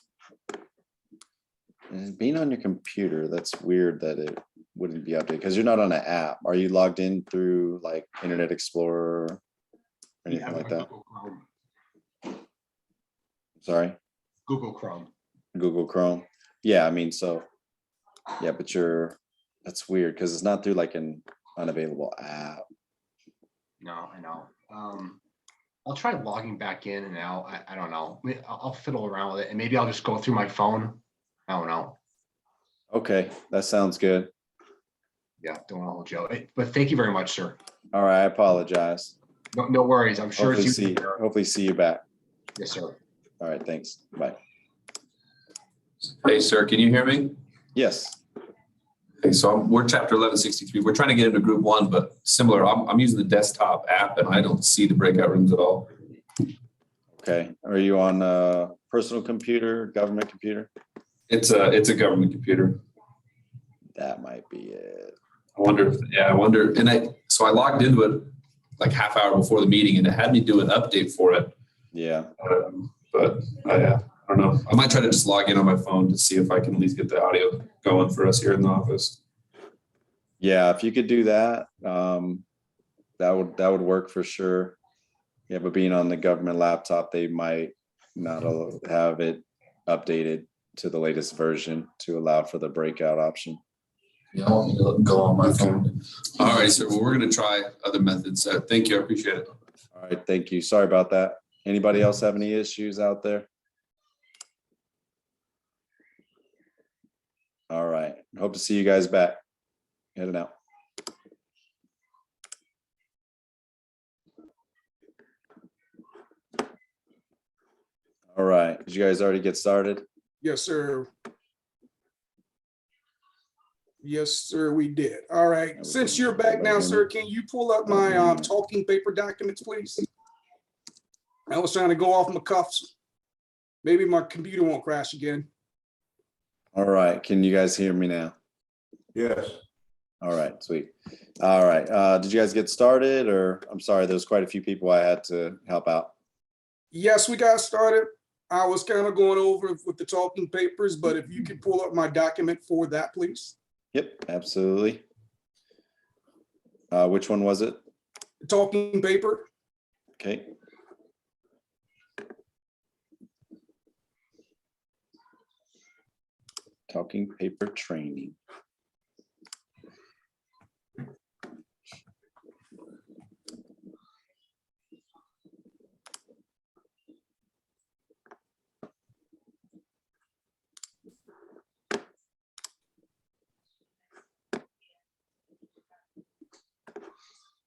and being on your computer, that's weird that it wouldn't be updated because you're not on an app. Are you logged in through like Internet Explorer or anything Yeah, like on that? Google Chrome. Sorry, Google Chrome. Google Chrome. Yeah, I mean, so yeah, but that's weird because it's not through like an unavailable app. No, I know. I'll try logging back in and out. I don't know. I'll fiddle around with it and maybe I'll just go through my phone. I don't know. Okay, that sounds good. Yeah, don't want to hold you out. But thank you very much, sir. All right, I apologize. No worries. I'm sure Hopefully see you back. Yes, sir. All right, thanks. Bye. Hey, sir, can you hear me? Yes. Okay, so we're chapter 1163. We're trying to get into group 1, but similar. I'm using the desktop app and I don't see the breakout rooms at all. Okay. Are you on a personal computer, government computer? It's a government computer. That might be it. I wonder. So I logged into it like half hour before the meeting and it had me do an update for it. Yeah. But I don't know. I might try to just log in on my phone to see if I can at least get the audio going for us here in the office. Yeah, if you could do that, that would work for sure. Yeah, but being on the government laptop, they might not have it updated to the latest version to allow for the breakout option. Yeah, I want me to go on my phone. All right, sir. Well, we're going to try other methods. Thank you. I appreciate it. All right, thank you. Sorry about that. Anybody else have any issues out there? All right. Hope to see you guys back. Heading out. All right. Did you guys already get started? Yes, sir. Yes, sir, we did. All right. Since you're back now, sir, can you pull up my talking paper documents, please? I was trying to go off my cuffs. Maybe my computer won't crash again. All right. Can you guys hear me now? Yes. All right, sweet. All right. Did you guys get started, or I'm sorry, there's quite a few people I had to help out. Yes, we got started. I was kind of going over with the talking papers, but if you could pull up my document for that, please. Yep, absolutely. Which one was it? Talking paper. Okay. Talking paper training.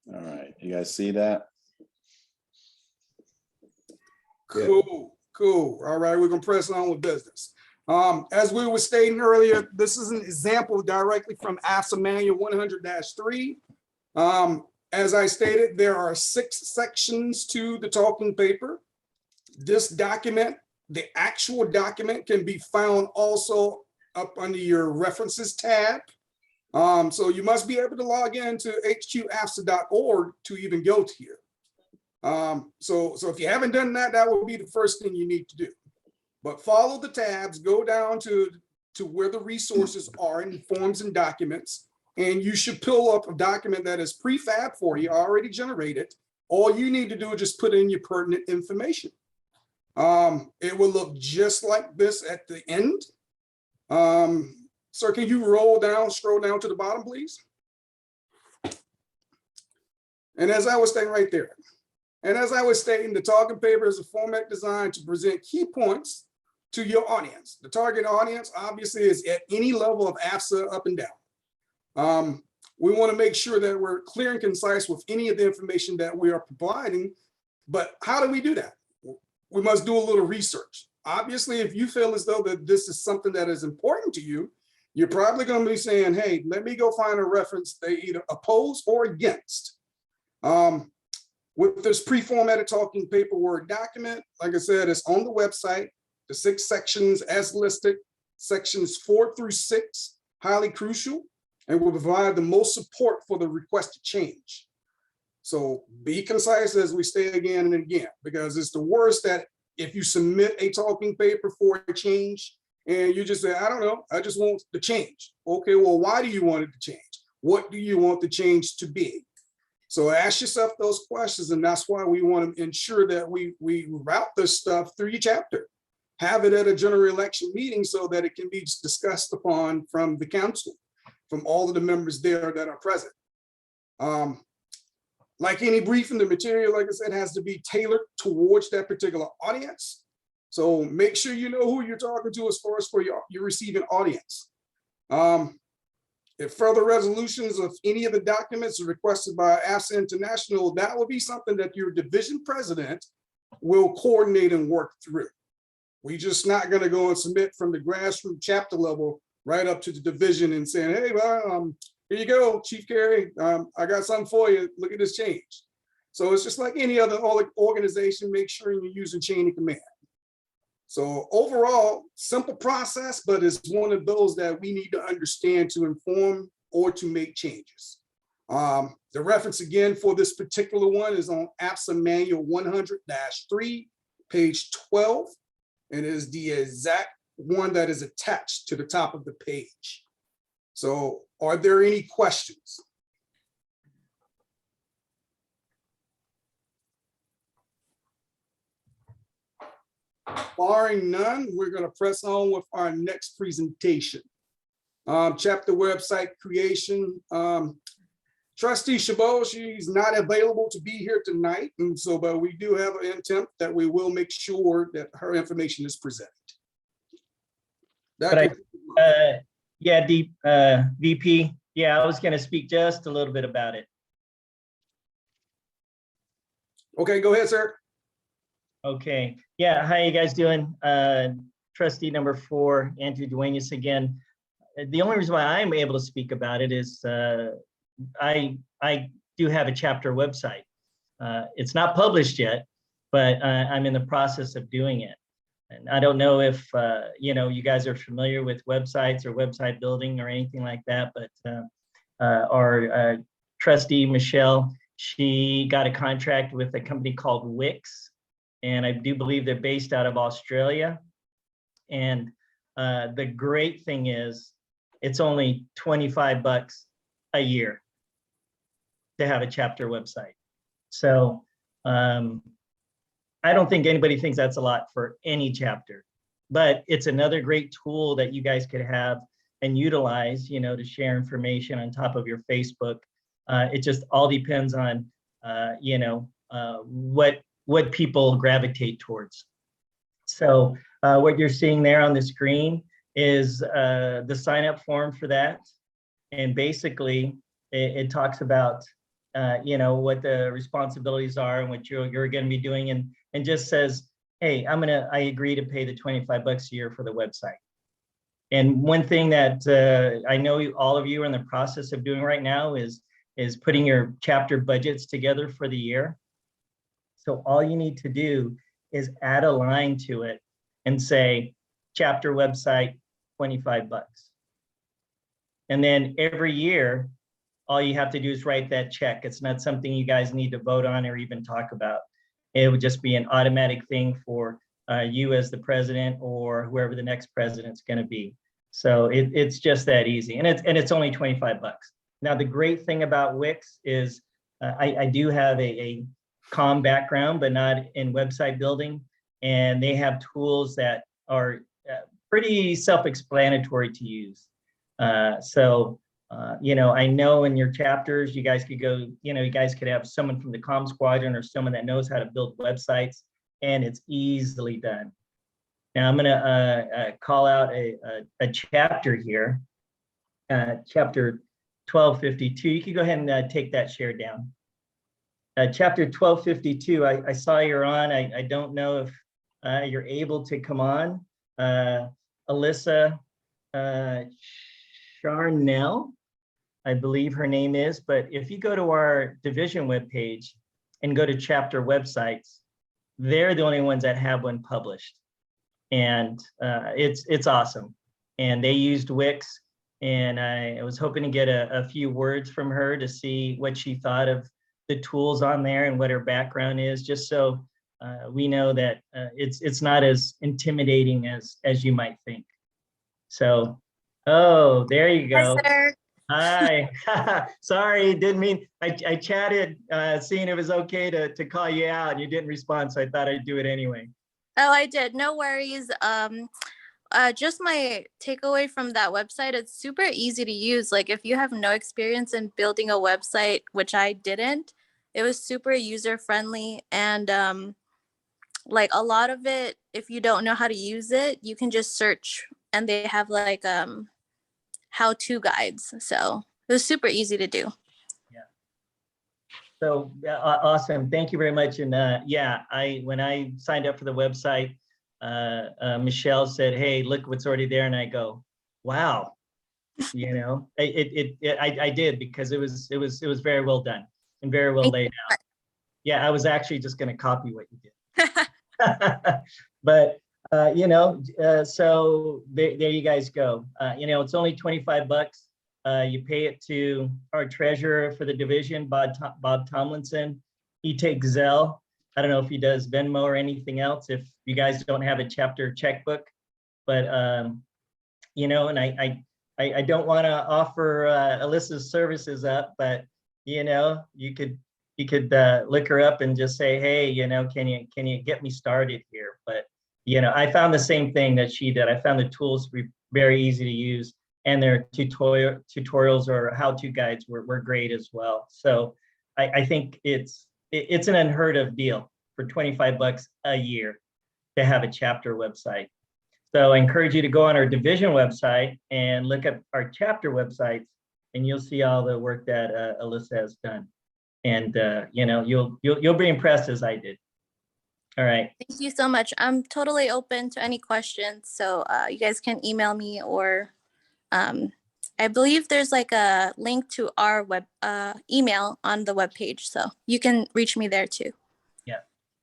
All right, you guys see that? Cool, cool. All right, we're gonna press on with business. As we were stating earlier, this is an example directly from AFSA Manual 100-3. As I stated, there are 6 sections to the talking paper. This document, the actual document, can be found also up under your references tab. So you must be able to log into hqafsa.org to even go to here. So if you haven't done that, that will be the first thing you need to do. But follow the tabs, go down to where the resources are in forms and documents, and you should pull up a document that is prefab for you, already generated. All you need to do is just put in your pertinent information. It will look just like this at the end. Sir, can you scroll down to the bottom, please? And as I was saying right there, and as I was stating, the talking paper is a format designed to present key points to your audience. The target audience obviously is at any level of AFSA up and down. We want to make sure that we're clear and concise with any of the information that we are providing, but how do we do that? We must do a little research. Obviously, if you feel as though that this is something that is important to you, you're probably going to be saying, hey, let me go find a reference they either oppose or against. With this pre-formatted talking paper Word document, like I said, it's on the website, the 6 sections as listed, sections 4 through 6, highly crucial, and will provide the most support for the requested change. So be concise, as we say again and again, because it's the worst that if you submit a talking paper for a change and you just say, I don't know, I just want the change. Okay, well, why do you want it to change? What do you want the change to be? So ask yourself those questions, and that's why we want to ensure that we route this stuff through your chapter. Have it at a general election meeting so that it can be discussed upon from the council, from all of the members there that are present. Like any briefing, the material, like I said, has to be tailored towards that particular audience. So make sure you know who you're talking to as far as for your receiving audience. If further resolutions of any of the documents are requested by AFSA International, that will be something that your division president will coordinate and work through. We're just not going to go and submit from the grassroots chapter level right up to the division and saying, hey, well, here you go, Chief Carey, I got something for you. Look at this change. So it's just like any other organization, make sure you're using chain of command. So overall, simple process, but it's one of those that we need to understand to inform or to make changes. The reference again for this particular one is on AFSA Manual 100-3, page 12, and is the exact one that is attached to the top of the page. So are there any questions? Barring none, we're going to press on with our next presentation. Chapter website creation. Trustee Chabot, she's not available to be here tonight, and so, but we do have an intent that we will make sure that her information is presented. Yeah, VP. Yeah, I was going to speak just a little bit about it. Okay, go ahead, sir. Okay. Yeah. How you guys doing? Trustee number 4, Andrew Duenas again. The only reason why I'm able to speak about it is I do have a chapter website. It's not published yet, but I'm in the process of doing it. And I don't know if you guys are familiar with websites or website building or anything like that, but our trustee Michelle, she got a contract with a company called Wix. And I do believe they're based out of Australia. And the great thing is it's only $25 a year to have a chapter website. So I don't think anybody thinks that's a lot for any chapter, but it's another great tool that you guys could have and utilize, to share information on top of your Facebook. It just all depends on, what people gravitate towards. So what you're seeing there on the screen is the sign up form for that. And basically it talks about, what the responsibilities are and what you're going to be doing, and just says, hey, I agree to pay the $25 a year for the website. And one thing that I know all of you are in the process of doing right now is putting your chapter budgets together for the year. So all you need to do is add a line to it and say, chapter website, $25. And then every year, all you have to do is write that check. It's not something you guys need to vote on or even talk about. It would just be an automatic thing for you as the president or whoever the next president's going to be. So it's just that easy. And it's only $25. Now, the great thing about Wix is I do have a comm background, but not in website building. And they have tools that are pretty self-explanatory to use. I know in your chapters, you guys could go, you guys could have someone from the comm squadron or someone that knows how to build websites, and it's easily done. Now I'm gonna call out a chapter here, chapter 1252. You can go ahead and take that share down. Chapter 1252, I saw you're on. I don't know if you're able to come on. Alyssa Charnell, I believe her name is, but if you go to our division webpage and go to chapter websites, they're the only ones that have one published. And it's awesome. And they used Wix, and I was hoping to get a few words from her to see what she thought of the tools on there and what her background is, just so we know that it's not as intimidating as you might think. So, oh, there you go. Hi. Sorry, didn't mean, I chatted, seeing it was okay to call you out, and you didn't respond, so I thought I'd do it anyway. Oh, I did. No worries. Just my takeaway from that website, it's super easy to use. Like if you have no experience in building a website, which I didn't, it was super user friendly. And like a lot of it, if you don't know how to use it, you can just search, and they have like how-to guides. So it was super easy to do. So awesome. Thank you very much. And yeah, when I signed up for the website, Michelle said, "Hey, look what's already there." And I go, "Wow." I did, because it was very well done and very well laid out. Yeah, I was actually just going to copy what you did. But so there you guys go. It's only $25. You pay it to our treasurer for the division, Bob Tomlinson. He takes Zelle. I don't know if he does Venmo or anything else, if you guys don't have a chapter checkbook. But and I don't want to offer Alyssa's services up, but you could look her up and just say, "Hey, can you get me started here?" But I found the same thing that she did. I found the tools to be very easy to use, and their tutorials or how-to guides were great as well. So I think it's an unheard of deal for $25 a year to have a chapter website. So I encourage you to go on our division website and look at our chapter websites, and you'll see all the work that Alyssa has done. And you'll be impressed as I did. All right. Thank you so much. I'm totally open to any questions. So you guys can email me, or I believe there's like a link to our web email on the webpage. So you can reach me there too.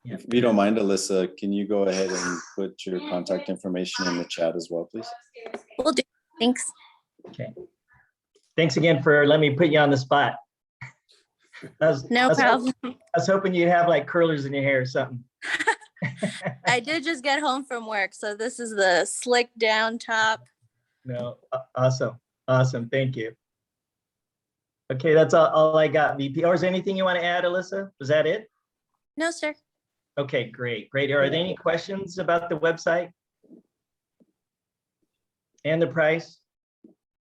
Yeah. If you don't mind, Alyssa, can you go ahead and put your contact information in the chat as well, please? Will do. Thanks. Okay. Thanks again for letting me put you on the spot. No problem. I was hoping you'd have like curlers in your hair or something. I did just get home from work, so this is the slick down top. No, awesome. Awesome. Thank you. Okay, that's all I got, VP. Or is there anything you want to add, Alyssa? Was that it? No, sir. Okay, great. Are there any questions about the website and the price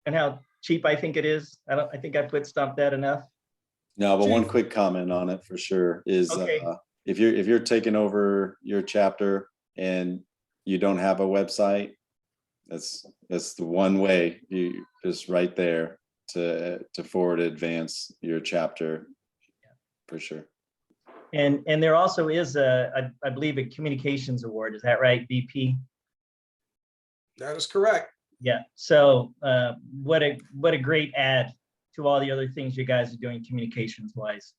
and how cheap I think it is? I think I stumped that enough. No, but one quick comment on it for sure is Okay. If you're taking over your chapter and you don't have a website, that's the one way, you just right there to forward advance your chapter for sure. And there also is I believe a communications award. Is that right, VP? That is correct. Yeah. So what a great add to all the other things you guys are doing communications wise.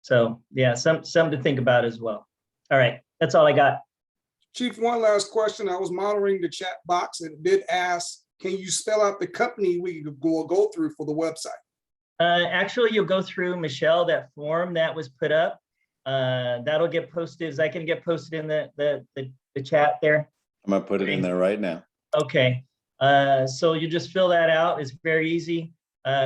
So yeah, some to think about as well. All right, that's all I got. Chief, one last question. I was monitoring the chat box and it did ask, can you spell out the company we will go through for the website? Actually, you'll go through, Michelle, that form that was put up. That'll get posted. Is that going to get posted in the chat there? I'm gonna put it in there right now. Okay. So you just fill that out. It's very easy.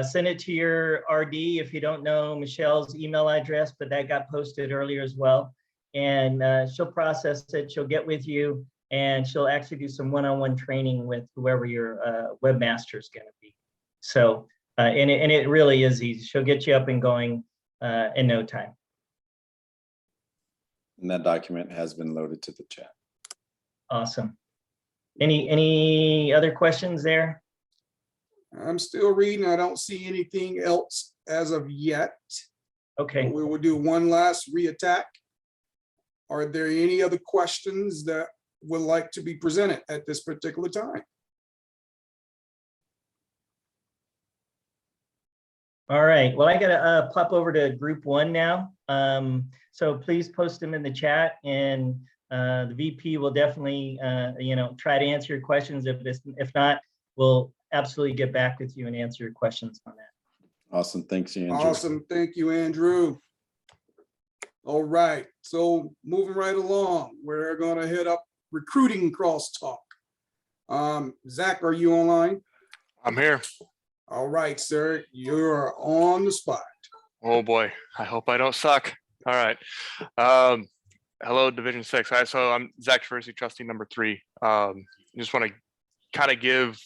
Send it to your RD if you don't know Michelle's email address, but that got posted earlier as well. And she'll process it. She'll get with you, and she'll actually do some one-on-one training with whoever your webmaster is going to be. So, and it really is easy. She'll get you up and going in no time. And that document has been loaded to the chat. Awesome. Any other questions there? I'm still reading. I don't see anything else as of yet. Okay. We will do one last reattack. Are there any other questions that would like to be presented at this particular time? All right. Well, I got to pop over to group one now. So please post them in the chat, and the VP will definitely, try to answer your questions. If not, we'll absolutely get back with you and answer your questions on that. Awesome. Thanks, Andrew. Awesome. Thank you, Andrew. All right. So moving right along, we're going to hit up recruiting crosstalk. Zach, are you online? I'm here. All right, sir. You're on the spot. Oh boy, I hope I don't suck. All right. Hello, Division 6. All right, so I'm Zach Traversy, trustee number 3. Just want to kind of give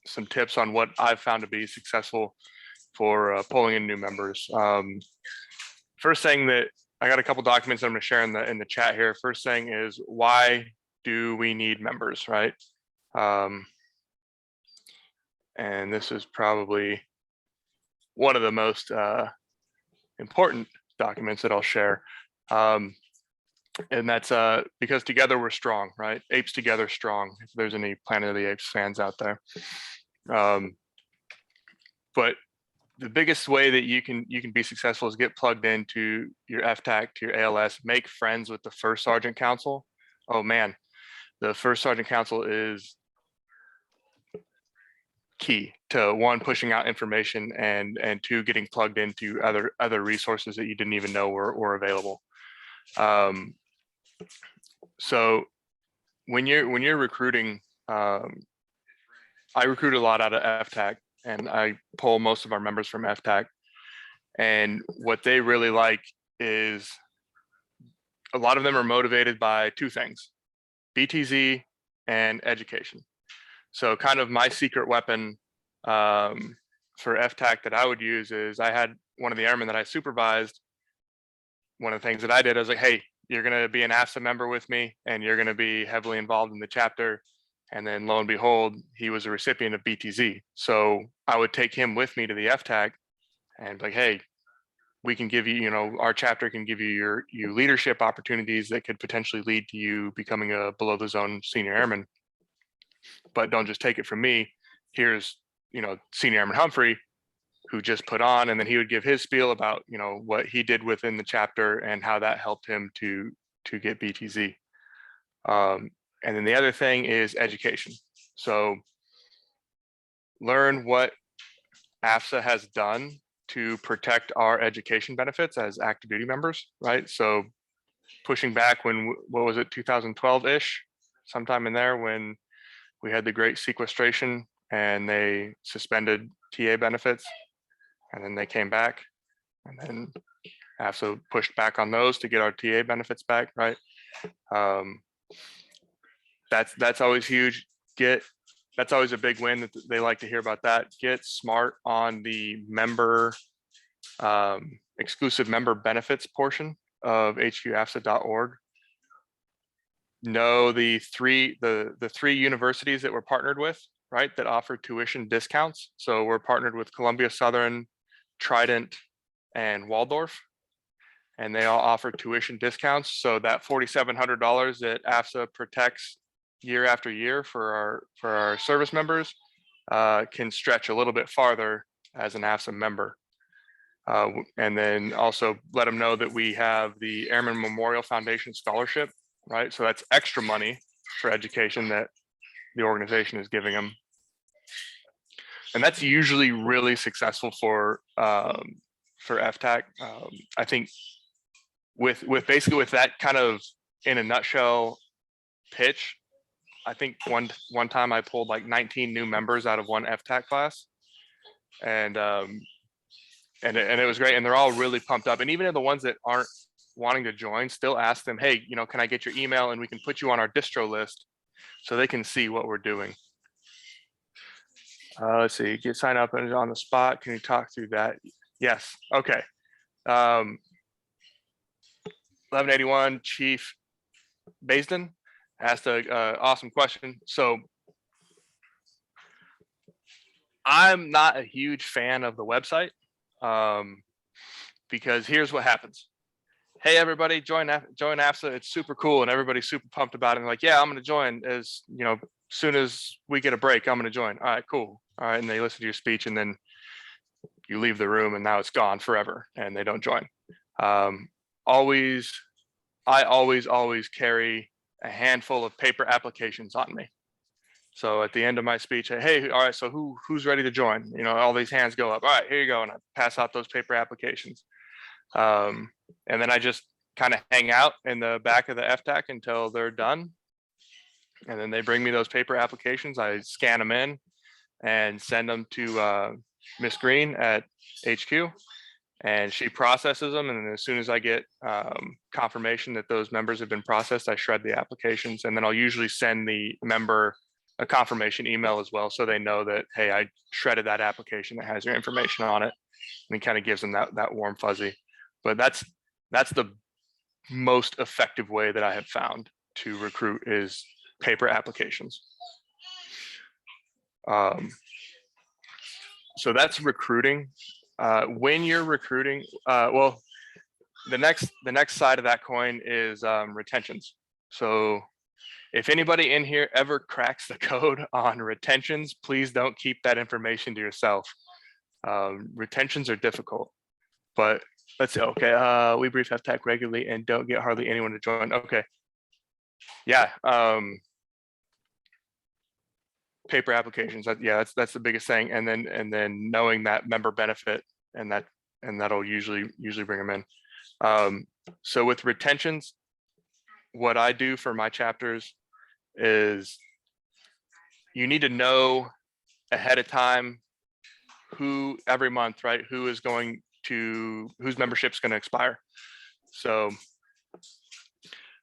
some tips on what I've found to be successful for pulling in new members. First thing that I got a couple documents I'm going to share in the chat here. First thing is, why do we need members, right? and this is probably one of the most important documents that I'll share. And that's because together we're strong, right? Apes together strong, if there's any Planet of the Apes fans out there. But the biggest way that you can be successful is get plugged into your FTAC, to your ALS, make friends with the First Sergeant Council. Oh man, the First Sergeant Council is key to one, pushing out information, and two, getting plugged into other resources that you didn't even know were available. So when you're recruiting, I recruit a lot out of FTAC, and I pull most of our members from FTAC. And what they really like is, a lot of them are motivated by two things: BTZ and education. So kind of my secret weapon for FTAC that I would use is, I had one of the airmen that I supervised. One of the things that I did, I was like, hey, you're going to be an AFSA member with me, and you're going to be heavily involved in the chapter. And then lo and behold, he was a recipient of BTZ. So I would take him with me to the FTAC and be like, hey, we can give you, our chapter can give you leadership opportunities that could potentially lead to you becoming a below the zone senior airman. But don't just take it from me. Here's, Senior Airman Humphrey, who just put on, and then he would give his spiel about, what he did within the chapter and how that helped him to get BTZ. And then the other thing is education. So learn what AFSA has done to protect our education benefits as active duty members, right? So pushing back when, what was it, 2012-ish, sometime in there, when we had the great sequestration and they suspended TA benefits, and then they came back, and then AFSA pushed back on those to get our TA benefits back, right? That's always huge. That's always a big win that they like to hear about that. Get smart on the member, exclusive member benefits portion of hqafsa.org. Know the three universities that we're partnered with, right, that offer tuition discounts. So we're partnered with Columbia Southern, Trident, and Waldorf, and they all offer tuition discounts. So that $4,700 that AFSA protects year after year for our service members can stretch a little bit farther as an AFSA member. And then also let them know that we have the Airman Memorial Foundation Scholarship, right? So that's extra money for education that the organization is giving them. And that's usually really successful for FTAC. I think with basically with that kind of in a nutshell pitch, I think one time I pulled like 19 new members out of one FTAC class, and it was great. And they're all really pumped up. And even the ones that aren't wanting to join, still ask them, hey, can I get your email and we can put you on our distro list so they can see what we're doing. Let's see, get signed up and on the spot. Can you talk through that? Yes. Okay. 1181 Chief Basden asked a awesome question. So I'm not a huge fan of the website because here's what happens. Hey, everybody, join AFSA. It's super cool. And everybody's super pumped about it. And like, yeah, I'm going to join as soon as we get a break, I'm going to join. All right, cool. All right. And they listen to your speech, and then you leave the room and now it's gone forever and they don't join. I always carry a handful of paper applications on me. So at the end of my speech, hey, all right, so who's ready to join? All these hands go up. All right, here you go. And I pass out those paper applications. And then I just kind of hang out in the back of the FTAC until they're done. And then they bring me those paper applications. I scan them in and send them to Miss Green at HQ, and she processes them. And then as soon as I get confirmation that those members have been processed, I shred the applications, and then I'll usually send the member a confirmation email as well, so they know that, hey, I shredded that application that has your information on it, and it kind of gives them that warm fuzzy. But that's the most effective way that I have found to recruit is paper applications. So that's recruiting. When you're recruiting, well, the next side of that coin is retentions. So if anybody in here ever cracks the code on retentions, please don't keep that information to yourself. Retentions are difficult, but let's see. Okay, we brief FTAC regularly and don't get hardly anyone to join. Okay, yeah. Paper applications. Yeah, that's the biggest thing, and then knowing that member benefit, and that'll usually bring them in. So with retentions, what I do for my chapters is you need to know ahead of time who every month, right? Whose membership's going to expire. So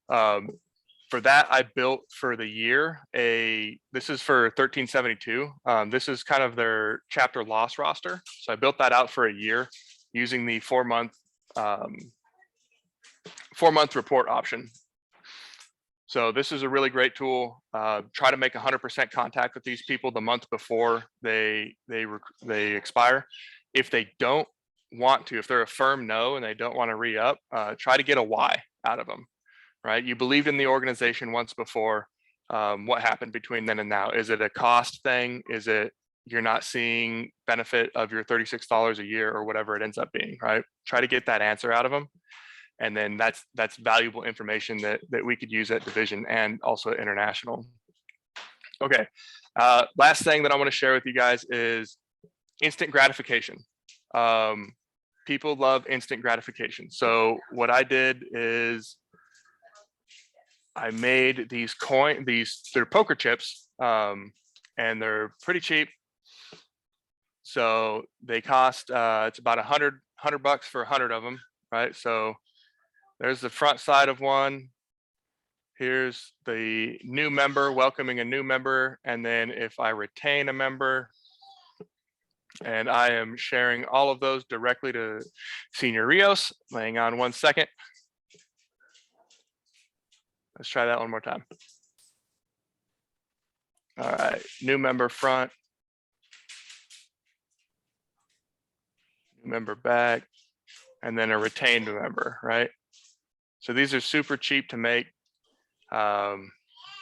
for that, I built for the year this is for 1372. This is kind of their chapter loss roster. So I built that out for a year using the 4-month report option. So this is a really great tool. Try to make 100% contact with these people the month before they expire. If they don't want to, if they're a firm no and they don't want to re-up, try to get a why out of them, right? You believed in the organization once before. What happened between then and now? Is it a cost thing? Is it you're not seeing benefit of your $36 a year or whatever it ends up being, right? Try to get that answer out of them. And then that's valuable information that we could use at division and also at international. Okay, last thing that I want to share with you guys is instant gratification. People love instant gratification. So what I did is I made they're poker chips, and they're pretty cheap. So they cost it's about $100 for 100 of them, right? So there's the front side of one. Here's the new member, welcoming a new member. And then if I retain a member, and I am sharing all of those directly to Senior Rios. Hang on 1 second. Let's try that one more time. All right, new member front. New member back, and then a retained member, right? So these are super cheap to make. Let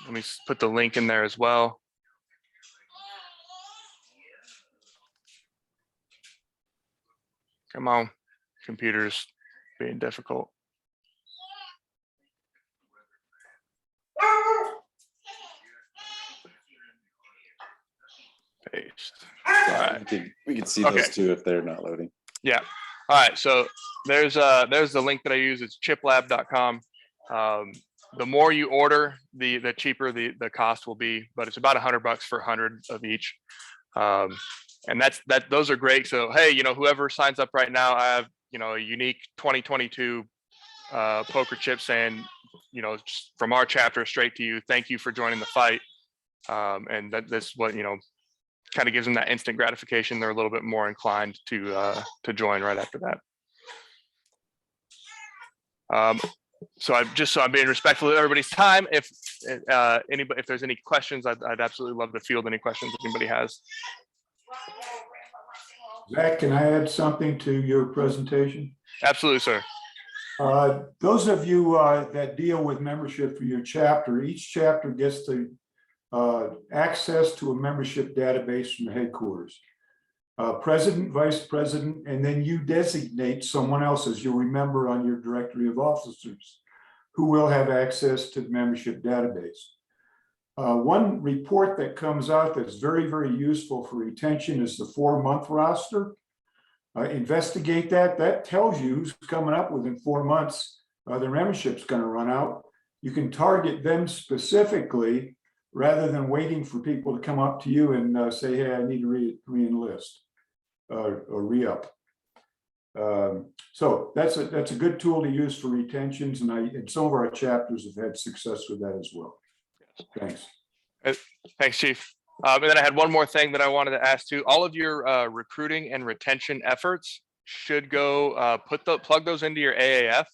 me put the link in there as well. Come on, computer's being difficult. Paste. All right. We can see those two if they're not loading. Yeah. All right. So there's the link that I use. It's chiplab.com. The more you order, the cheaper the cost will be, but it's about $100 for 100 of each. And those are great. So, hey, whoever signs up right now, I have, a unique 2022 poker chip saying, from our chapter straight to you, thank you for joining the fight. And this what, kind of gives them that instant gratification. They're a little bit more inclined to join right after that. So I'm being respectful of everybody's time. If there's any questions, I'd absolutely love to field any questions if anybody has. Zach, can I add something to your presentation? Absolutely, sir. Those of you that deal with membership for your chapter, each chapter gets the access to a membership database from the headquarters. President, vice president, and then you designate someone else, as you'll remember, on your directory of officers who will have access to the membership database. One report that comes out that's very, very useful for retention is the 4-month roster. Investigate that. That tells you who's coming up within 4 months. Their membership's going to run out. You can target them specifically rather than waiting for people to come up to you and say, hey, I need to re-enlist or re-up. So that's a good tool to use for retentions, and some of our chapters have had success with that as well. Thanks. Thanks, Chief. And then I had one more thing that I wanted to ask too. All of your recruiting and retention efforts should go plug those into your AAF.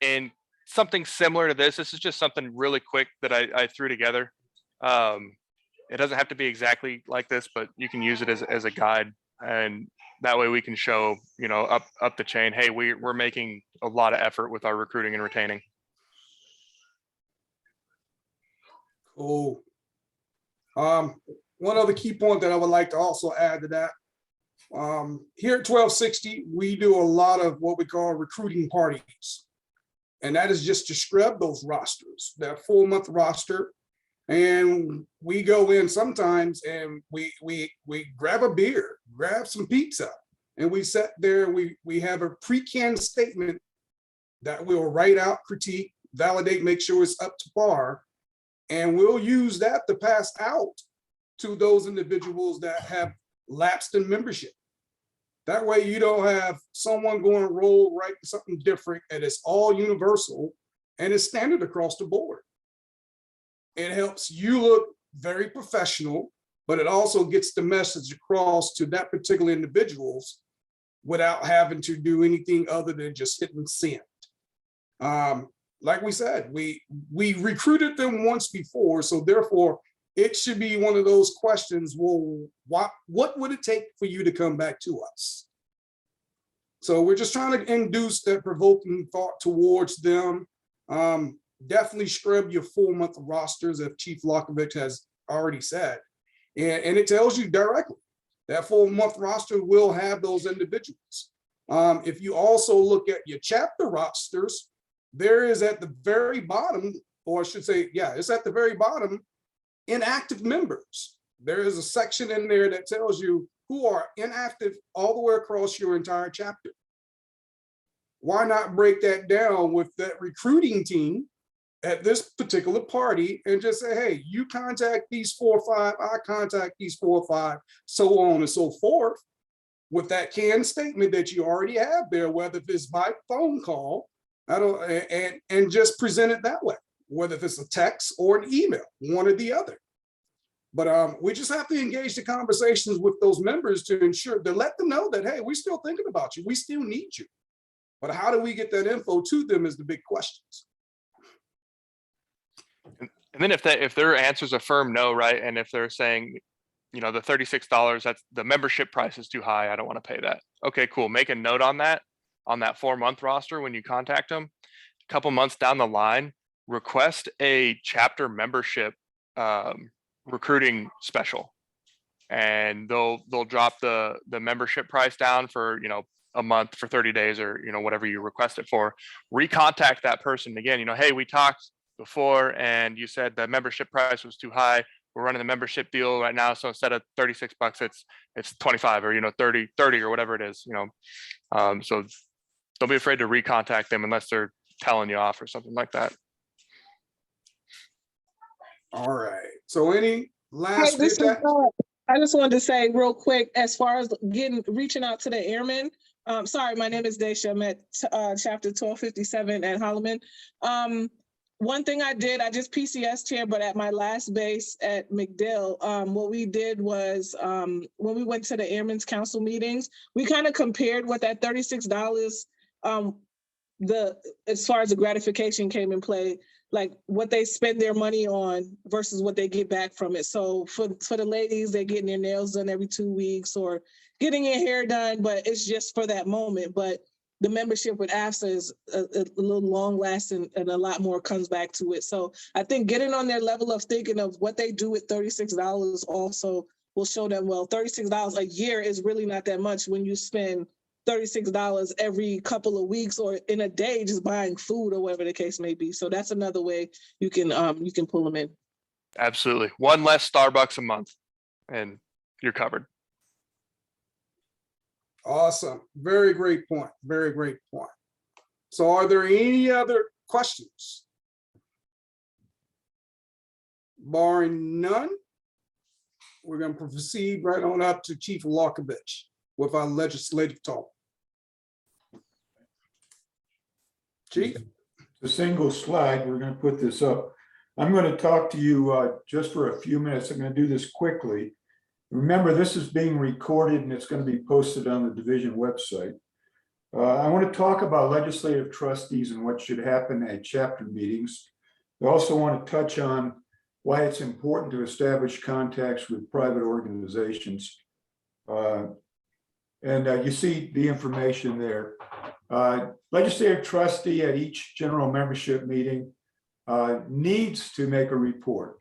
And something similar to this is just something really quick that I threw together. it doesn't have to be exactly like this, but you can use it as a guide. And that way we can show, you know, up the chain, hey, we're making a lot of effort with our recruiting and retaining. Cool. One other key point that I would like to also add to that. Here at 1260, we do a lot of what we call recruiting parties. And that is just to scrub those rosters, that 4-month roster. And we go in sometimes and we grab a beer, grab some pizza, and we sit there, we have a pre-canned statement that we'll write out, critique, validate, make sure it's up to par. And we'll use that to pass out to those individuals that have lapsed in membership. That way you don't have someone going to roll right to something different, and it's all universal and it's standard across the board. It helps you look very professional, but it also gets the message across to that particular individuals without having to do anything other than just hitting send. Like we said, we recruited them once before, so therefore it should be one of those questions, well, what would it take for you to come back to us? So we're just trying to induce that provoking thought towards them. Definitely scrub your 4-month rosters, as Chief Lockovich has already said. And it tells you directly that 4-month roster will have those individuals. If you also look at your chapter rosters, there is at the very bottom, or I should say, yeah, it's at the very bottom, inactive members. There is a section in there that tells you who are inactive all the way across your entire chapter. Why not break that down with that recruiting team at this particular party and just say, hey, you contact these 4 or 5, I contact these 4 or 5, so on and so forth, with that canned statement that you already have there, whether it's by phone call, and just present it that way, whether it's a text or an email, one or the other. But we just have to engage the conversations with those members to ensure, to let them know that, hey, we're still thinking about you, we still need you. But how do we get that info to them is the big questions. And then if their answer is a firm no, right? And if they're saying, you know, the $36, that's the membership price is too high, I don't want to pay that. Okay, cool. Make a note on that 4-month roster when you contact them. A couple months down the line, request a chapter membership recruiting special, and they'll drop the membership price down for, you know, a month, for 30 days, or, you know, whatever you request it for. Recontact that person again, you know, hey, we talked before and you said the membership price was too high. We're running the membership deal right now, so instead of $36, it's 25, or, you know, 30 or whatever it is, you know. So don't be afraid to recontact them unless they're telling you off or something like that. All right. So any last Hey, feedback? I just wanted to say real quick, as far as reaching out to the airmen. Sorry, my name is Daisha. I'm at chapter 1257 at Holloman. One thing I did, I just PCS'd here, but at my last base at McDill, what we did was when we went to the Airmen's Council meetings, we kind of compared what that $36, as far as the gratification came in play, like what they spend their money on versus what they get back from it. So for the ladies, they're getting their nails done every 2 weeks or getting their hair done, but it's just for that moment. But the membership with AFSA is a little long lasting, and a lot more comes back to it. So I think getting on their level of thinking of what they do with $36 also will show them, well, $36 a year is really not that much when you spend $36 every couple of weeks or in a day just buying food or whatever the case may be. So that's another way you can pull them in. Absolutely. One less Starbucks a month and you're covered. Awesome. Very great point. Very great point. So are there any other questions? Barring none, we're going to proceed right on up to Chief Lockovich with our legislative talk. Chief? A single slide, we're going to put this up. I'm going to talk to you just for a few minutes. I'm going to do this quickly. Remember, this is being recorded and it's going to be posted on the division website. I want to talk about legislative trustees and what should happen at chapter meetings. I also want to touch on why it's important to establish contacts with private organizations. You see the information there. Legislative trustee at each general membership meeting needs to make a report.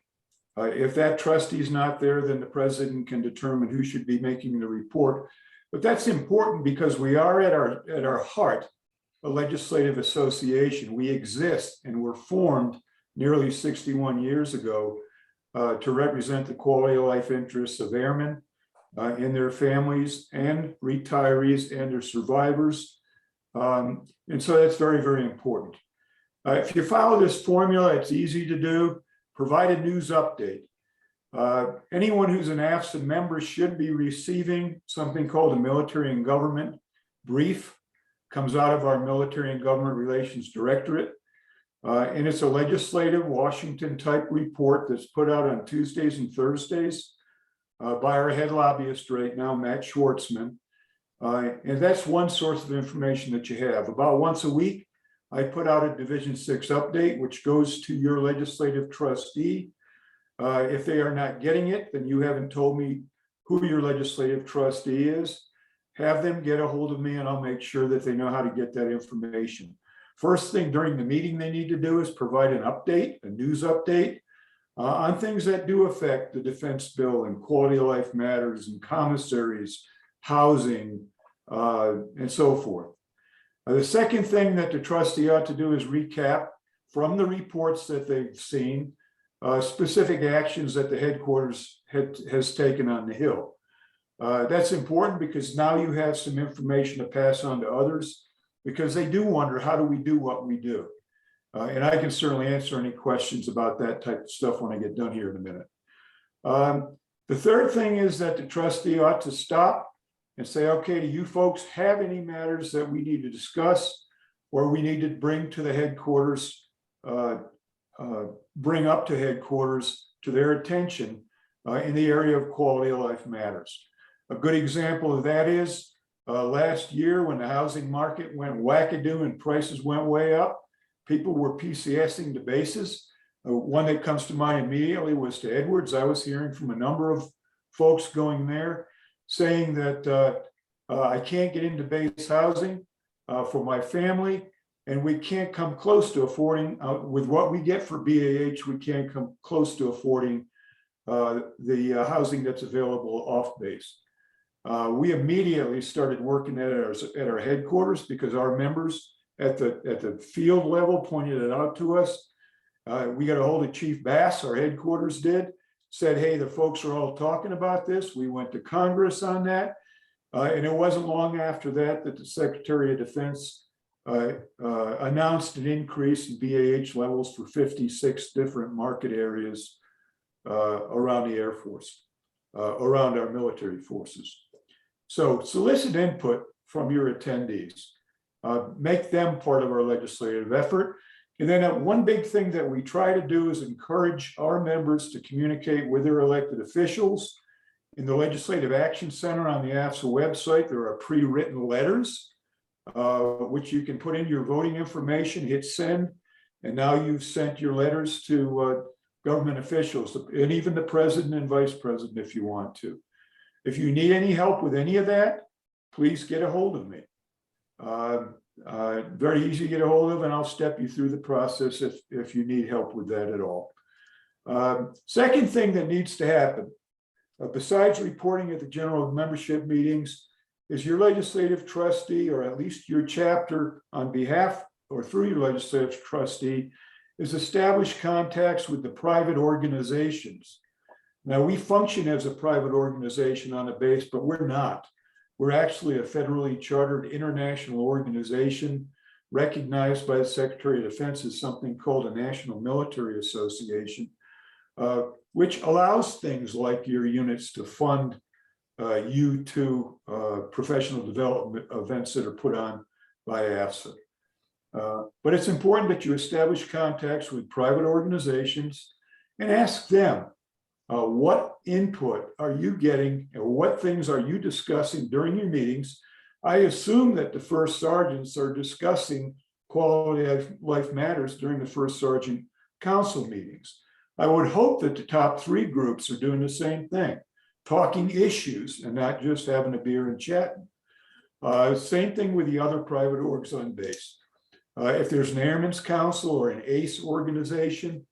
If that trustee is not there, then the president can determine who should be making the report. But that's important because we are at our heart a legislative association. We exist and were formed nearly 61 years ago to represent the quality of life interests of airmen and their families and retirees and their survivors. And so that's very, very important. If you follow this formula, it's easy to do. Provide a news update. Anyone who's an AFSA member should be receiving something called a military and government brief. Comes out of our Military and Government Relations Directorate. And it's a legislative Washington type report that's put out on Tuesdays and Thursdays by our head lobbyist right now, Matt Schwartzman. And that's one source of information that you have. About once a week, I put out a Division 6 update, which goes to your legislative trustee. If they are not getting it, then you haven't told me who your legislative trustee is. Have them get a hold of me and I'll make sure that they know how to get that information. First thing during the meeting they need to do is provide an update, a news update on things that do affect the defense bill and quality of life matters and commissaries, housing, and so forth. The second thing that the trustee ought to do is recap from the reports that they've seen specific actions that the headquarters has taken on the Hill. That's important because now you have some information to pass on to others because they do wonder, how do we do what we do? And I can certainly answer any questions about that type of stuff when I get done here in a minute. The third thing is that the trustee ought to stop and say, okay, do you folks have any matters that we need to discuss or we need to bring to the headquarters, bring up to headquarters to their attention in the area of quality of life matters. A good example of that is last year when the housing market went wackadoo and prices went way up, people were PCSing to bases. One that comes to mind immediately was to Edwards. I was hearing from a number of folks going there saying that I can't get into base housing for my family, and we can't come close to affording, with what we get for BAH, we can't come close to affording the housing that's available off base. We immediately started working at our headquarters because our members at the field level pointed it out to us. We got a hold of Chief Bass, our headquarters did, said, hey, the folks are all talking about this. We went to Congress on that. And it wasn't long after that that the Secretary of Defense announced an increase in BAH levels for 56 different market areas around the Air Force, around our military forces. So solicit input from your attendees, make them part of our legislative effort. And then one big thing that we try to do is encourage our members to communicate with their elected officials. In the Legislative Action Center on the AFSA website, there are pre-written letters, which you can put in your voting information, hit send, and now you've sent your letters to government officials, and even the president and vice president if you want to. If you need any help with any of that, please get a hold of me. Very easy to get a hold of, and I'll step you through the process if you need help with that at all. Second thing that needs to happen, besides reporting at the general membership meetings, is your legislative trustee, or at least your chapter on behalf or through your legislative trustee, is establish contacts with the private organizations. Now, we function as a private organization on a base, but we're not. We're actually a federally chartered international organization recognized by the Secretary of Defense as something called a National Military Association, which allows things like your units to fund you to professional development events that are put on by AFSA. But it's important that you establish contacts with private organizations and ask them, what input are you getting and what things are you discussing during your meetings? I assume that the first sergeants are discussing quality of life matters during the first sergeant council meetings. I would hope that the top 3 groups are doing the same thing, talking issues and not just having a beer and chatting. Same thing with the other private orgs on base. If there's an Airmen's Council or an ACE organization,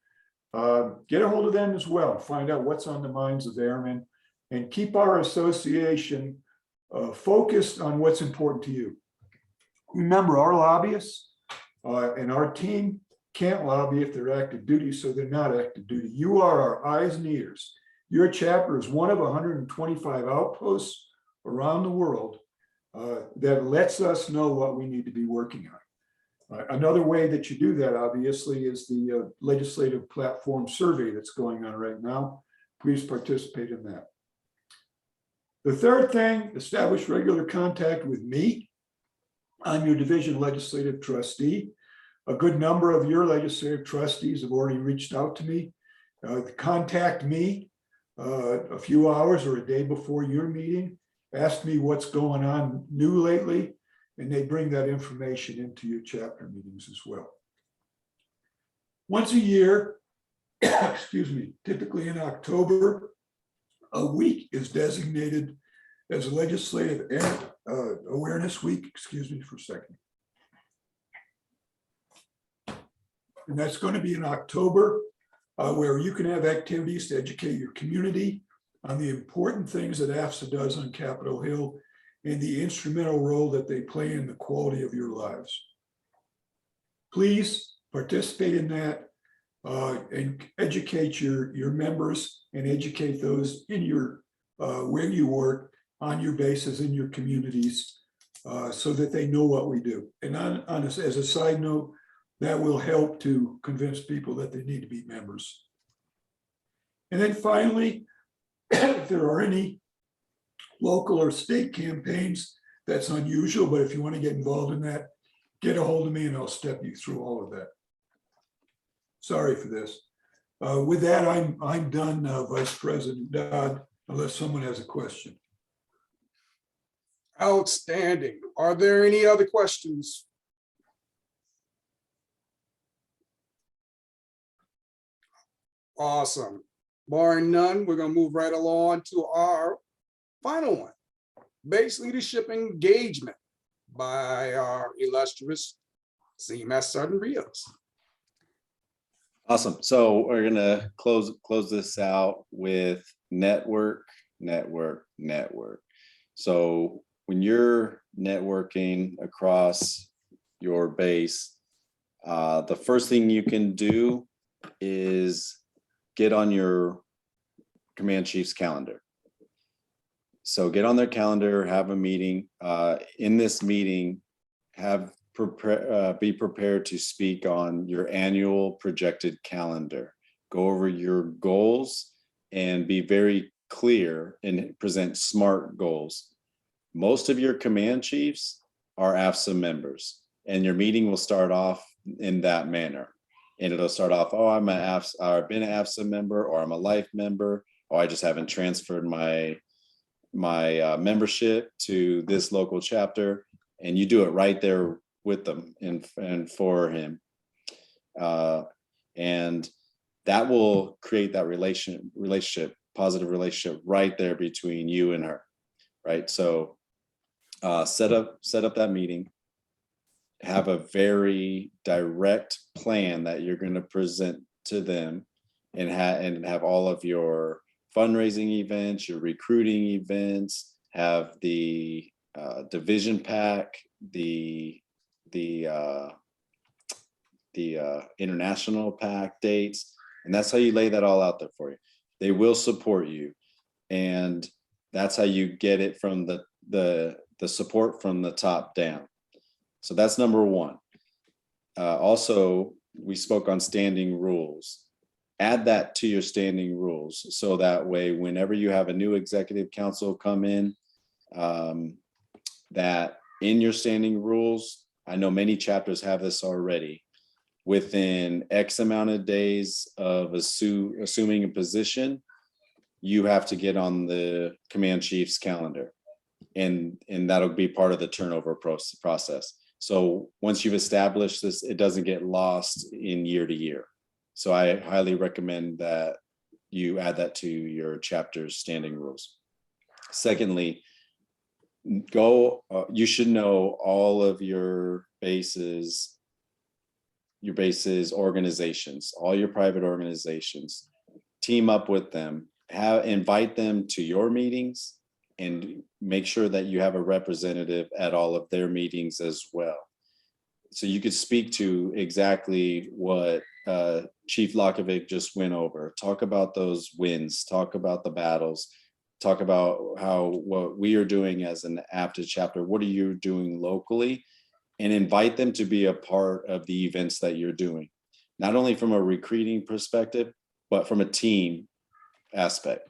get a hold of them as well. Find out what's on the minds of airmen and keep our association focused on what's important to you. Remember, our lobbyists and our team can't lobby if they're active duty, so they're not active duty. You are our eyes and ears. Your chapter is one of 125 outposts around the world that lets us know what we need to be working on. Another way that you do that, obviously, is the legislative platform survey that's going on right now. Please participate in that. The third thing, establish regular contact with me. I'm your division legislative trustee. A good number of your legislative trustees have already reached out to me. Contact me a few hours or a day before your meeting. Ask me what's going on new lately, and they bring that information into your chapter meetings as well. Once a year, excuse me, typically in October, a week is designated as a legislative awareness week. Excuse me for a second. And that's going to be in October, where you can have activities to educate your community on the important things that AFSA does on Capitol Hill and the instrumental role that they play in the quality of your lives. Please participate in that and educate your members and educate those in your where you work, on your bases, in your communities, so that they know what we do. And as a side note, that will help to convince people that they need to be members. And then finally, if there are any local or state campaigns, that's unusual, but if you want to get involved in that, get a hold of me and I'll step you through all of that. Sorry for this. With that, I'm done, Vice President Dodd, unless someone has a question. Outstanding. Are there any other questions? Awesome. Barring none, we're going to move right along to our final one. Base leadership engagement by our illustrious CMS Sergeant Rios. Awesome. So we're gonna close this out with network. So when you're networking across your base, the first thing you can do is get on your command chief's calendar. So get on their calendar, have a meeting. In this meeting, be prepared to speak on your annual projected calendar. Go over your goals and be very clear and present SMART goals. Most of your command chiefs are AFSA members, and your meeting will start off in that manner. And it'll start off, oh, I'm an AFSA, or I've been an AFSA member, or I'm a life member, or I just haven't transferred my membership to this local chapter. And you do it right there with them and for him. And that will create that relationship, positive relationship right there between you and her, right? So set up that meeting, have a very direct plan that you're going to present to them, and have all of your fundraising events, your recruiting events, have the division pack, the international pack dates, and that's how you lay that all out there for you. They will support you, and that's how you get it from the support from the top down. So that's number one. Also, we spoke on standing rules. Add that to your standing rules, so that way, whenever you have a new executive council come in, that in your standing rules, I know many chapters have this already, within X amount of days of assuming a position, you have to get on the command chief's calendar, and that'll be part of the turnover process. So once you've established this, it doesn't get lost in year to year. So I highly recommend that you add that to your chapter's standing rules. Secondly, you should know all of your bases, organizations, all your private organizations, team up with them, invite them to your meetings, and make sure that you have a representative at all of their meetings as well. So you could speak to exactly what Chief Lakovic just went over. Talk about those wins, talk about the battles, talk about what we are doing as an AFSA chapter, what are you doing locally, and invite them to be a part of the events that you're doing, not only from a recruiting perspective, but from a team aspect.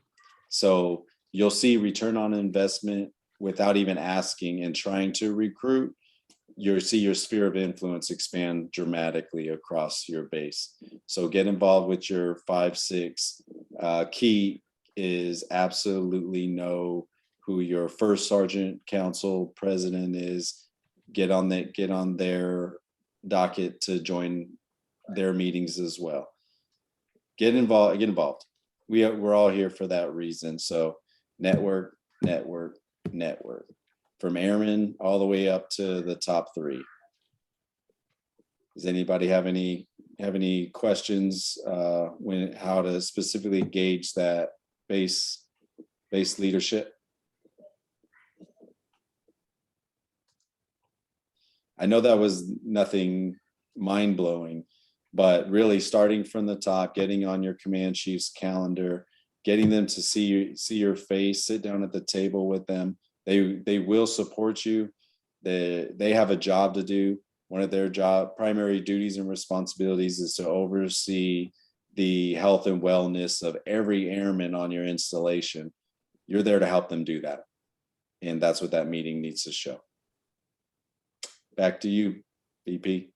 So you'll see return on investment without even asking and trying to recruit. You'll see your sphere of influence expand dramatically across your base. So get involved with your 5-6. Key is absolutely know who your first sergeant council president is. Get on their docket to join their meetings as well. Get involved. We're all here for that reason. So network, from airmen all the way up to the top 3. Does anybody have any questions how to specifically gauge that base leadership? I know that was nothing mind-blowing, but really starting from the top, getting on your command chief's calendar, getting them to see your face, sit down at the table with them. They will support you. They have a job to do. One of their primary duties and responsibilities is to oversee the health and wellness of every airman on your installation. You're there to help them do that. And that's what that meeting needs to show. Back to you, VP.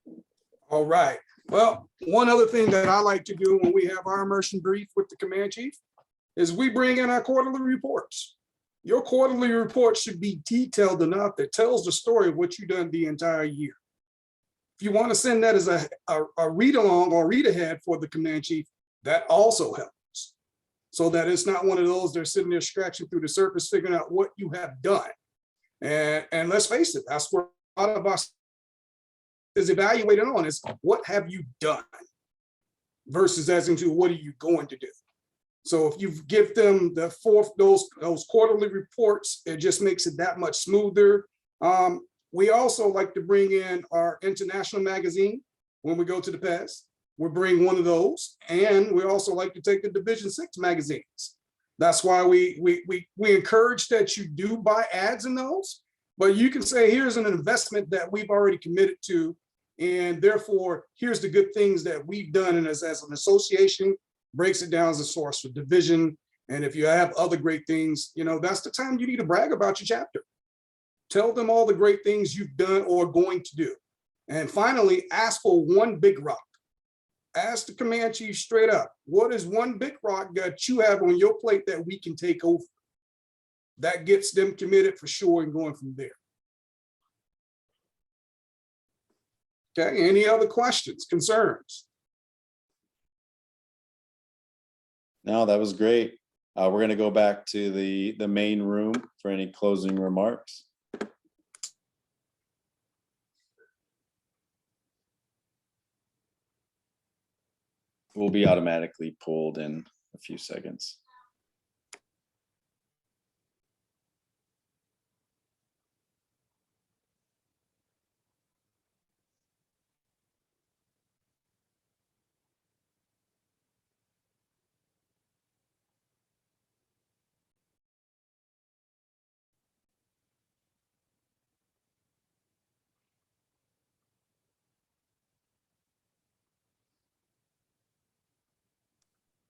All right. Well, one other thing that I like to do when we have our immersion brief with the command chief is we bring in our quarterly reports. Your quarterly report should be detailed enough that tells the story of what you've done the entire year. If you want to send that as a read along or read ahead for the command chief, that also helps. So that it's not one of those they're sitting there scratching through the surface, figuring out what you have done. And let's face it, that's where a lot of us is evaluated on is what have you done versus as into what are you going to do. So if you give them those quarterly reports, it just makes it that much smoother. We also like to bring in our international magazine when we go to the PES. We bring one of those, and we also like to take the Division 6 magazines. That's why we encourage that you do buy ads in those, but you can say, here's an investment that we've already committed to, and therefore, here's the good things that we've done, and as an association, breaks it down as a source for division. And if you have other great things, that's the time you need to brag about your chapter. Tell them all the great things you've done or going to do. And finally, ask for one big rock. Ask the command chief straight up, what is one big rock that you have on your plate that we can take over? That gets them committed for sure and going from there. Okay, any other questions, concerns? No, that was great. We're going to go back to the main room for any closing remarks. Will be automatically pulled in a few seconds.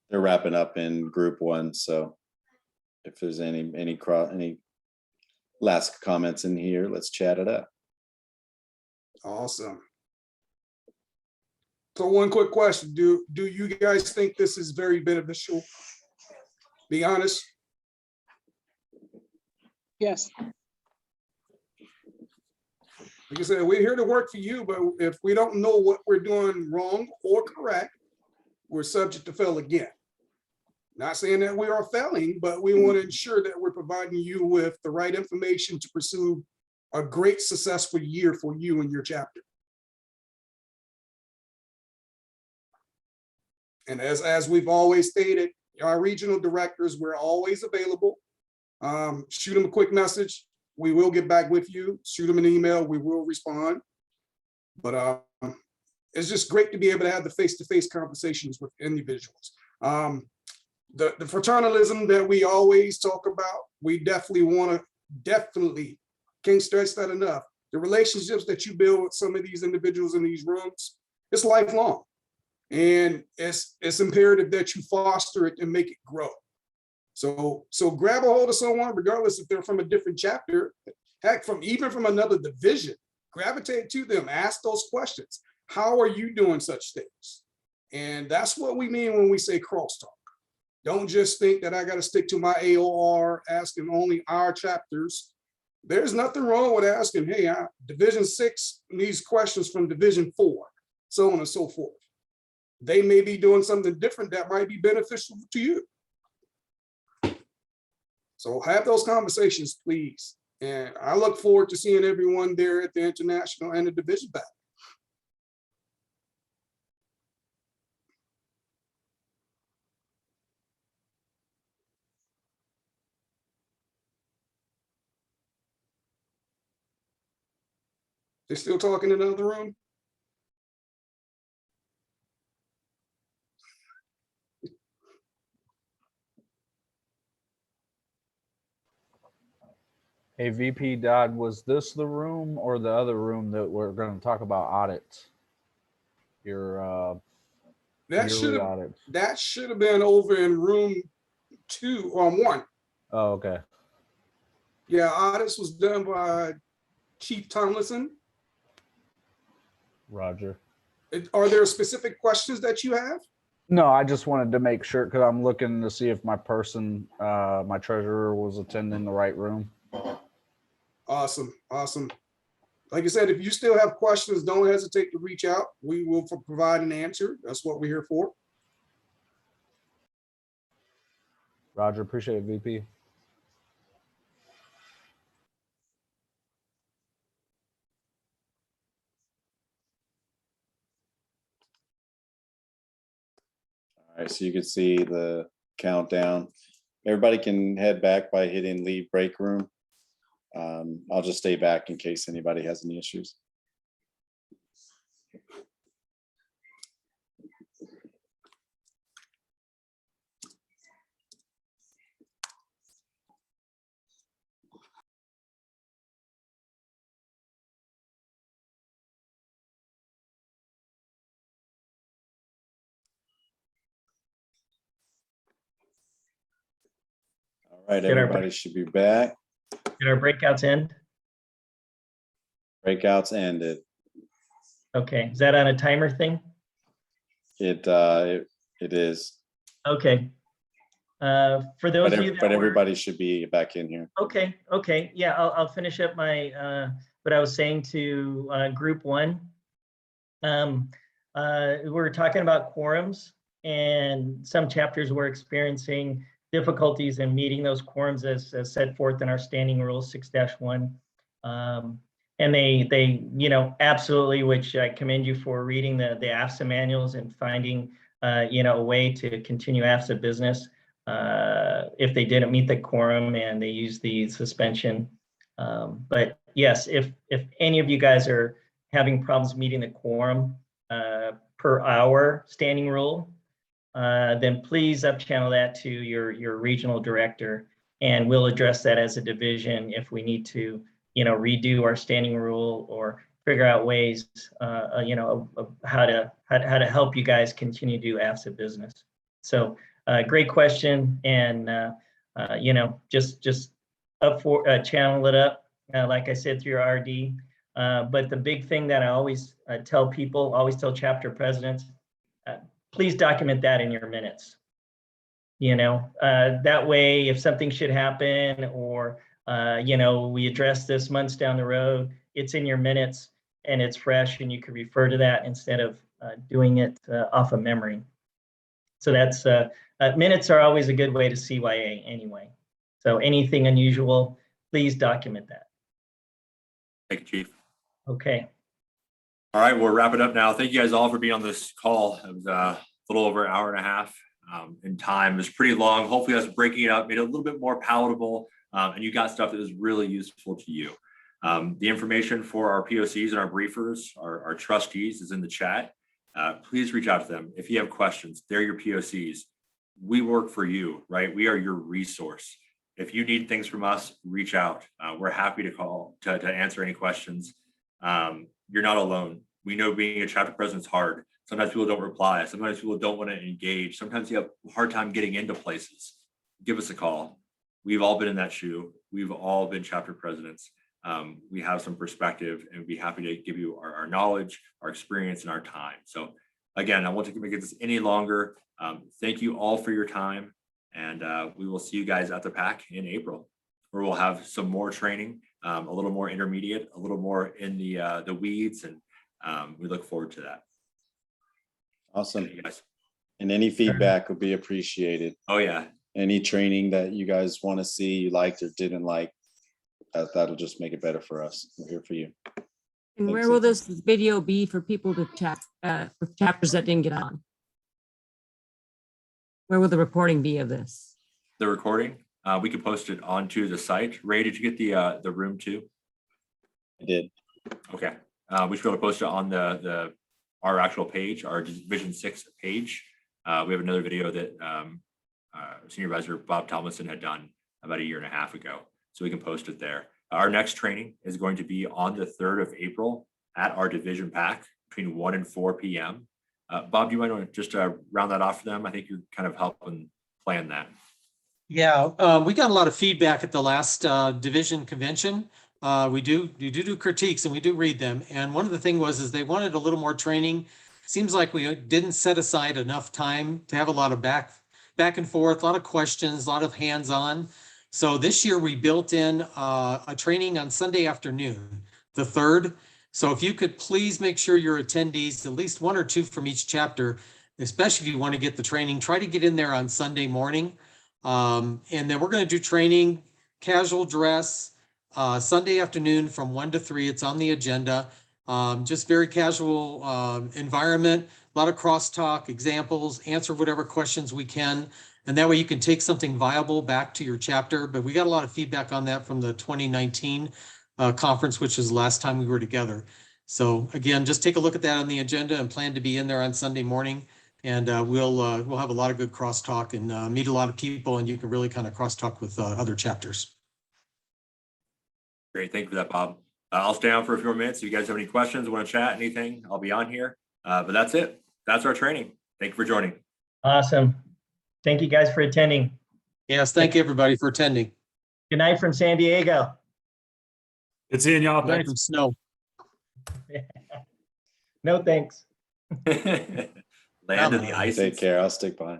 They're wrapping up in group 1, so if there's any last comments in here, let's chat it up. Awesome. So one quick question, do you guys think this is very beneficial? Be honest. Yes. Like I said, we're here to work for you, but if we don't know what we're doing wrong or correct, we're subject to fail again. Not saying that we are failing, but we want to ensure that we're providing you with the right information to pursue a great successful year for you and your chapter. And as we've always stated, our regional directors, we're always available. Shoot them a quick message. We will get back with you. Shoot them an email. We will respond. But it's just great to be able to have the face-to-face conversations with individuals. The fraternalism that we always talk about, we definitely can't stress that enough. The relationships that you build with some of these individuals in these rooms, it's lifelong. And it's imperative that you foster it and make it grow. So grab a hold of someone, regardless if they're from a different chapter, heck, even from another division, gravitate to them, ask those questions. How are you doing such things? And that's what we mean when we say crosstalk. Don't just think that I got to stick to my AOR, asking only our chapters. There's nothing wrong with asking, hey, Division 6 needs questions from Division 4, so on and so forth. They may be doing something different that might be beneficial to you. So have those conversations, please. And I look forward to seeing everyone there at the international and the division battle. They still talking in the other room? Hey, VP Dodd, was this the room or the other room that we're going to talk about audits? Your That yearly audits. That should have been over in room 2 or 1. Oh, okay. Yeah, audits was done by Chief Tomlinson. Roger. Are there specific questions that you have? No, I just wanted to make sure because I'm looking to see if my person, my treasurer, was attending the right room. Awesome, awesome. Like I said, if you still have questions, don't hesitate to reach out. We will provide an answer. That's what we're here for. Roger, appreciate it, VP. All right, so you can see the countdown. Everybody can head back by hitting leave break room. I'll just stay back in case anybody has any issues. All right, everybody should be back. Did our breakouts end? Breakouts ended. Okay, is that on a timer thing? It is. Okay. For those of you that but were- everybody should be back in here. Okay, yeah, I'll finish up my what I was saying to group 1. We're talking about quorums, and some chapters were experiencing difficulties in meeting those quorums as set forth in our standing rules 6-1. And they absolutely, which I commend you for reading the AFSA manuals and finding a way to continue AFSA business if they didn't meet the quorum and they used the suspension. But yes, if any of you guys are having problems meeting the quorum per our standing rule, then please up-channel that to your regional director, and we'll address that as a division if we need to, redo our standing rule or figure out ways, of how to help you guys continue to do AFSA business. So great question, and just up for channel it up, like I said, through your RD. But the big thing that I always tell people, always tell chapter presidents, please document that in your minutes. That way, if something should happen or, we address this months down the road, it's in your minutes and it's fresh and you can refer to that instead of doing it off of memory. So that's, minutes are always a good way to CYA anyway. So anything unusual, please document that. Thank you, Chief. Okay. All right, we'll wrap it up now. Thank you guys all for being on this call. It was a little over an hour and a half in time. It was pretty long. Hopefully that's breaking it up, made it a little bit more palatable, and you got stuff that was really useful to you. The information for our POCs and our briefers, our trustees is in the chat. Please reach out to them. If you have questions, they're your POCs. We work for you, right? We are your resource. If you need things from us, reach out. We're happy to call to answer any questions. You're not alone. We know being a chapter president is hard. Sometimes people don't reply. Sometimes people don't want to engage. Sometimes you have a hard time getting into places. Give us a call. We've all been in that shoe. We've all been chapter presidents. We have some perspective and we'd be happy to give you our knowledge, our experience, and our time. So again, I won't make this any longer. Thank you all for your time. And we will see you guys at the PAC in April, where we'll have some more training, a little more intermediate, a little more in the weeds, and we look forward to that. Awesome. Thank you guys. And any feedback would be appreciated. Oh yeah. Any training that you guys want to see, you liked or didn't like, that'll just make it better for us. We're here for you. And Thanks, where will this video be for people to chat, for chapters that didn't get on? Where will the recording be of this? The recording, we could post it onto the site. Ray, did you get the room too? I did. Okay. We should be able to post it on our actual page, our Division 6 page. We have another video that Senior Advisor Bob Tomlinson had done about a year and a half ago. So we can post it there. Our next training is going to be on the 3rd of April at our division PAC between 1 and 4 p.m. Bob, do you want to just round that off for them? I think you're kind of helping plan that. Yeah, we got a lot of feedback at the last division convention. We do critiques and we do read them. And one of the things is they wanted a little more training. Seems like we didn't set aside enough time to have a lot of back and forth, a lot of questions, a lot of hands-on. So this year we built in a training on Sunday afternoon, the 3rd. So if you could please make sure your attendees, at least 1 or 2 from each chapter, especially if you want to get the training, try to get in there on Sunday morning. And then we're going to do training, casual dress, Sunday afternoon from 1 to 3. It's on the agenda. Just very casual environment, a lot of crosstalk, examples, answer whatever questions we can. And that way you can take something viable back to your chapter. But we got a lot of feedback on that from the 2019 conference, which is the last time we were together. So again, just take a look at that on the agenda and plan to be in there on Sunday morning. And we'll have a lot of good crosstalk and meet a lot of people, and you can really kind of crosstalk with other chapters. Great, thank you for that, Bob. I'll stay on for a few more minutes. If you guys have any questions, want to chat, anything, I'll be on here. But that's it. That's our training. Thank you for joining. Awesome. Thank you guys for attending. Yes, thank you everybody for attending. Good night from San Diego. Good seeing y'all. Good night Thanks. from snow. No thanks. Land of the ice. Take care. I'll stick by.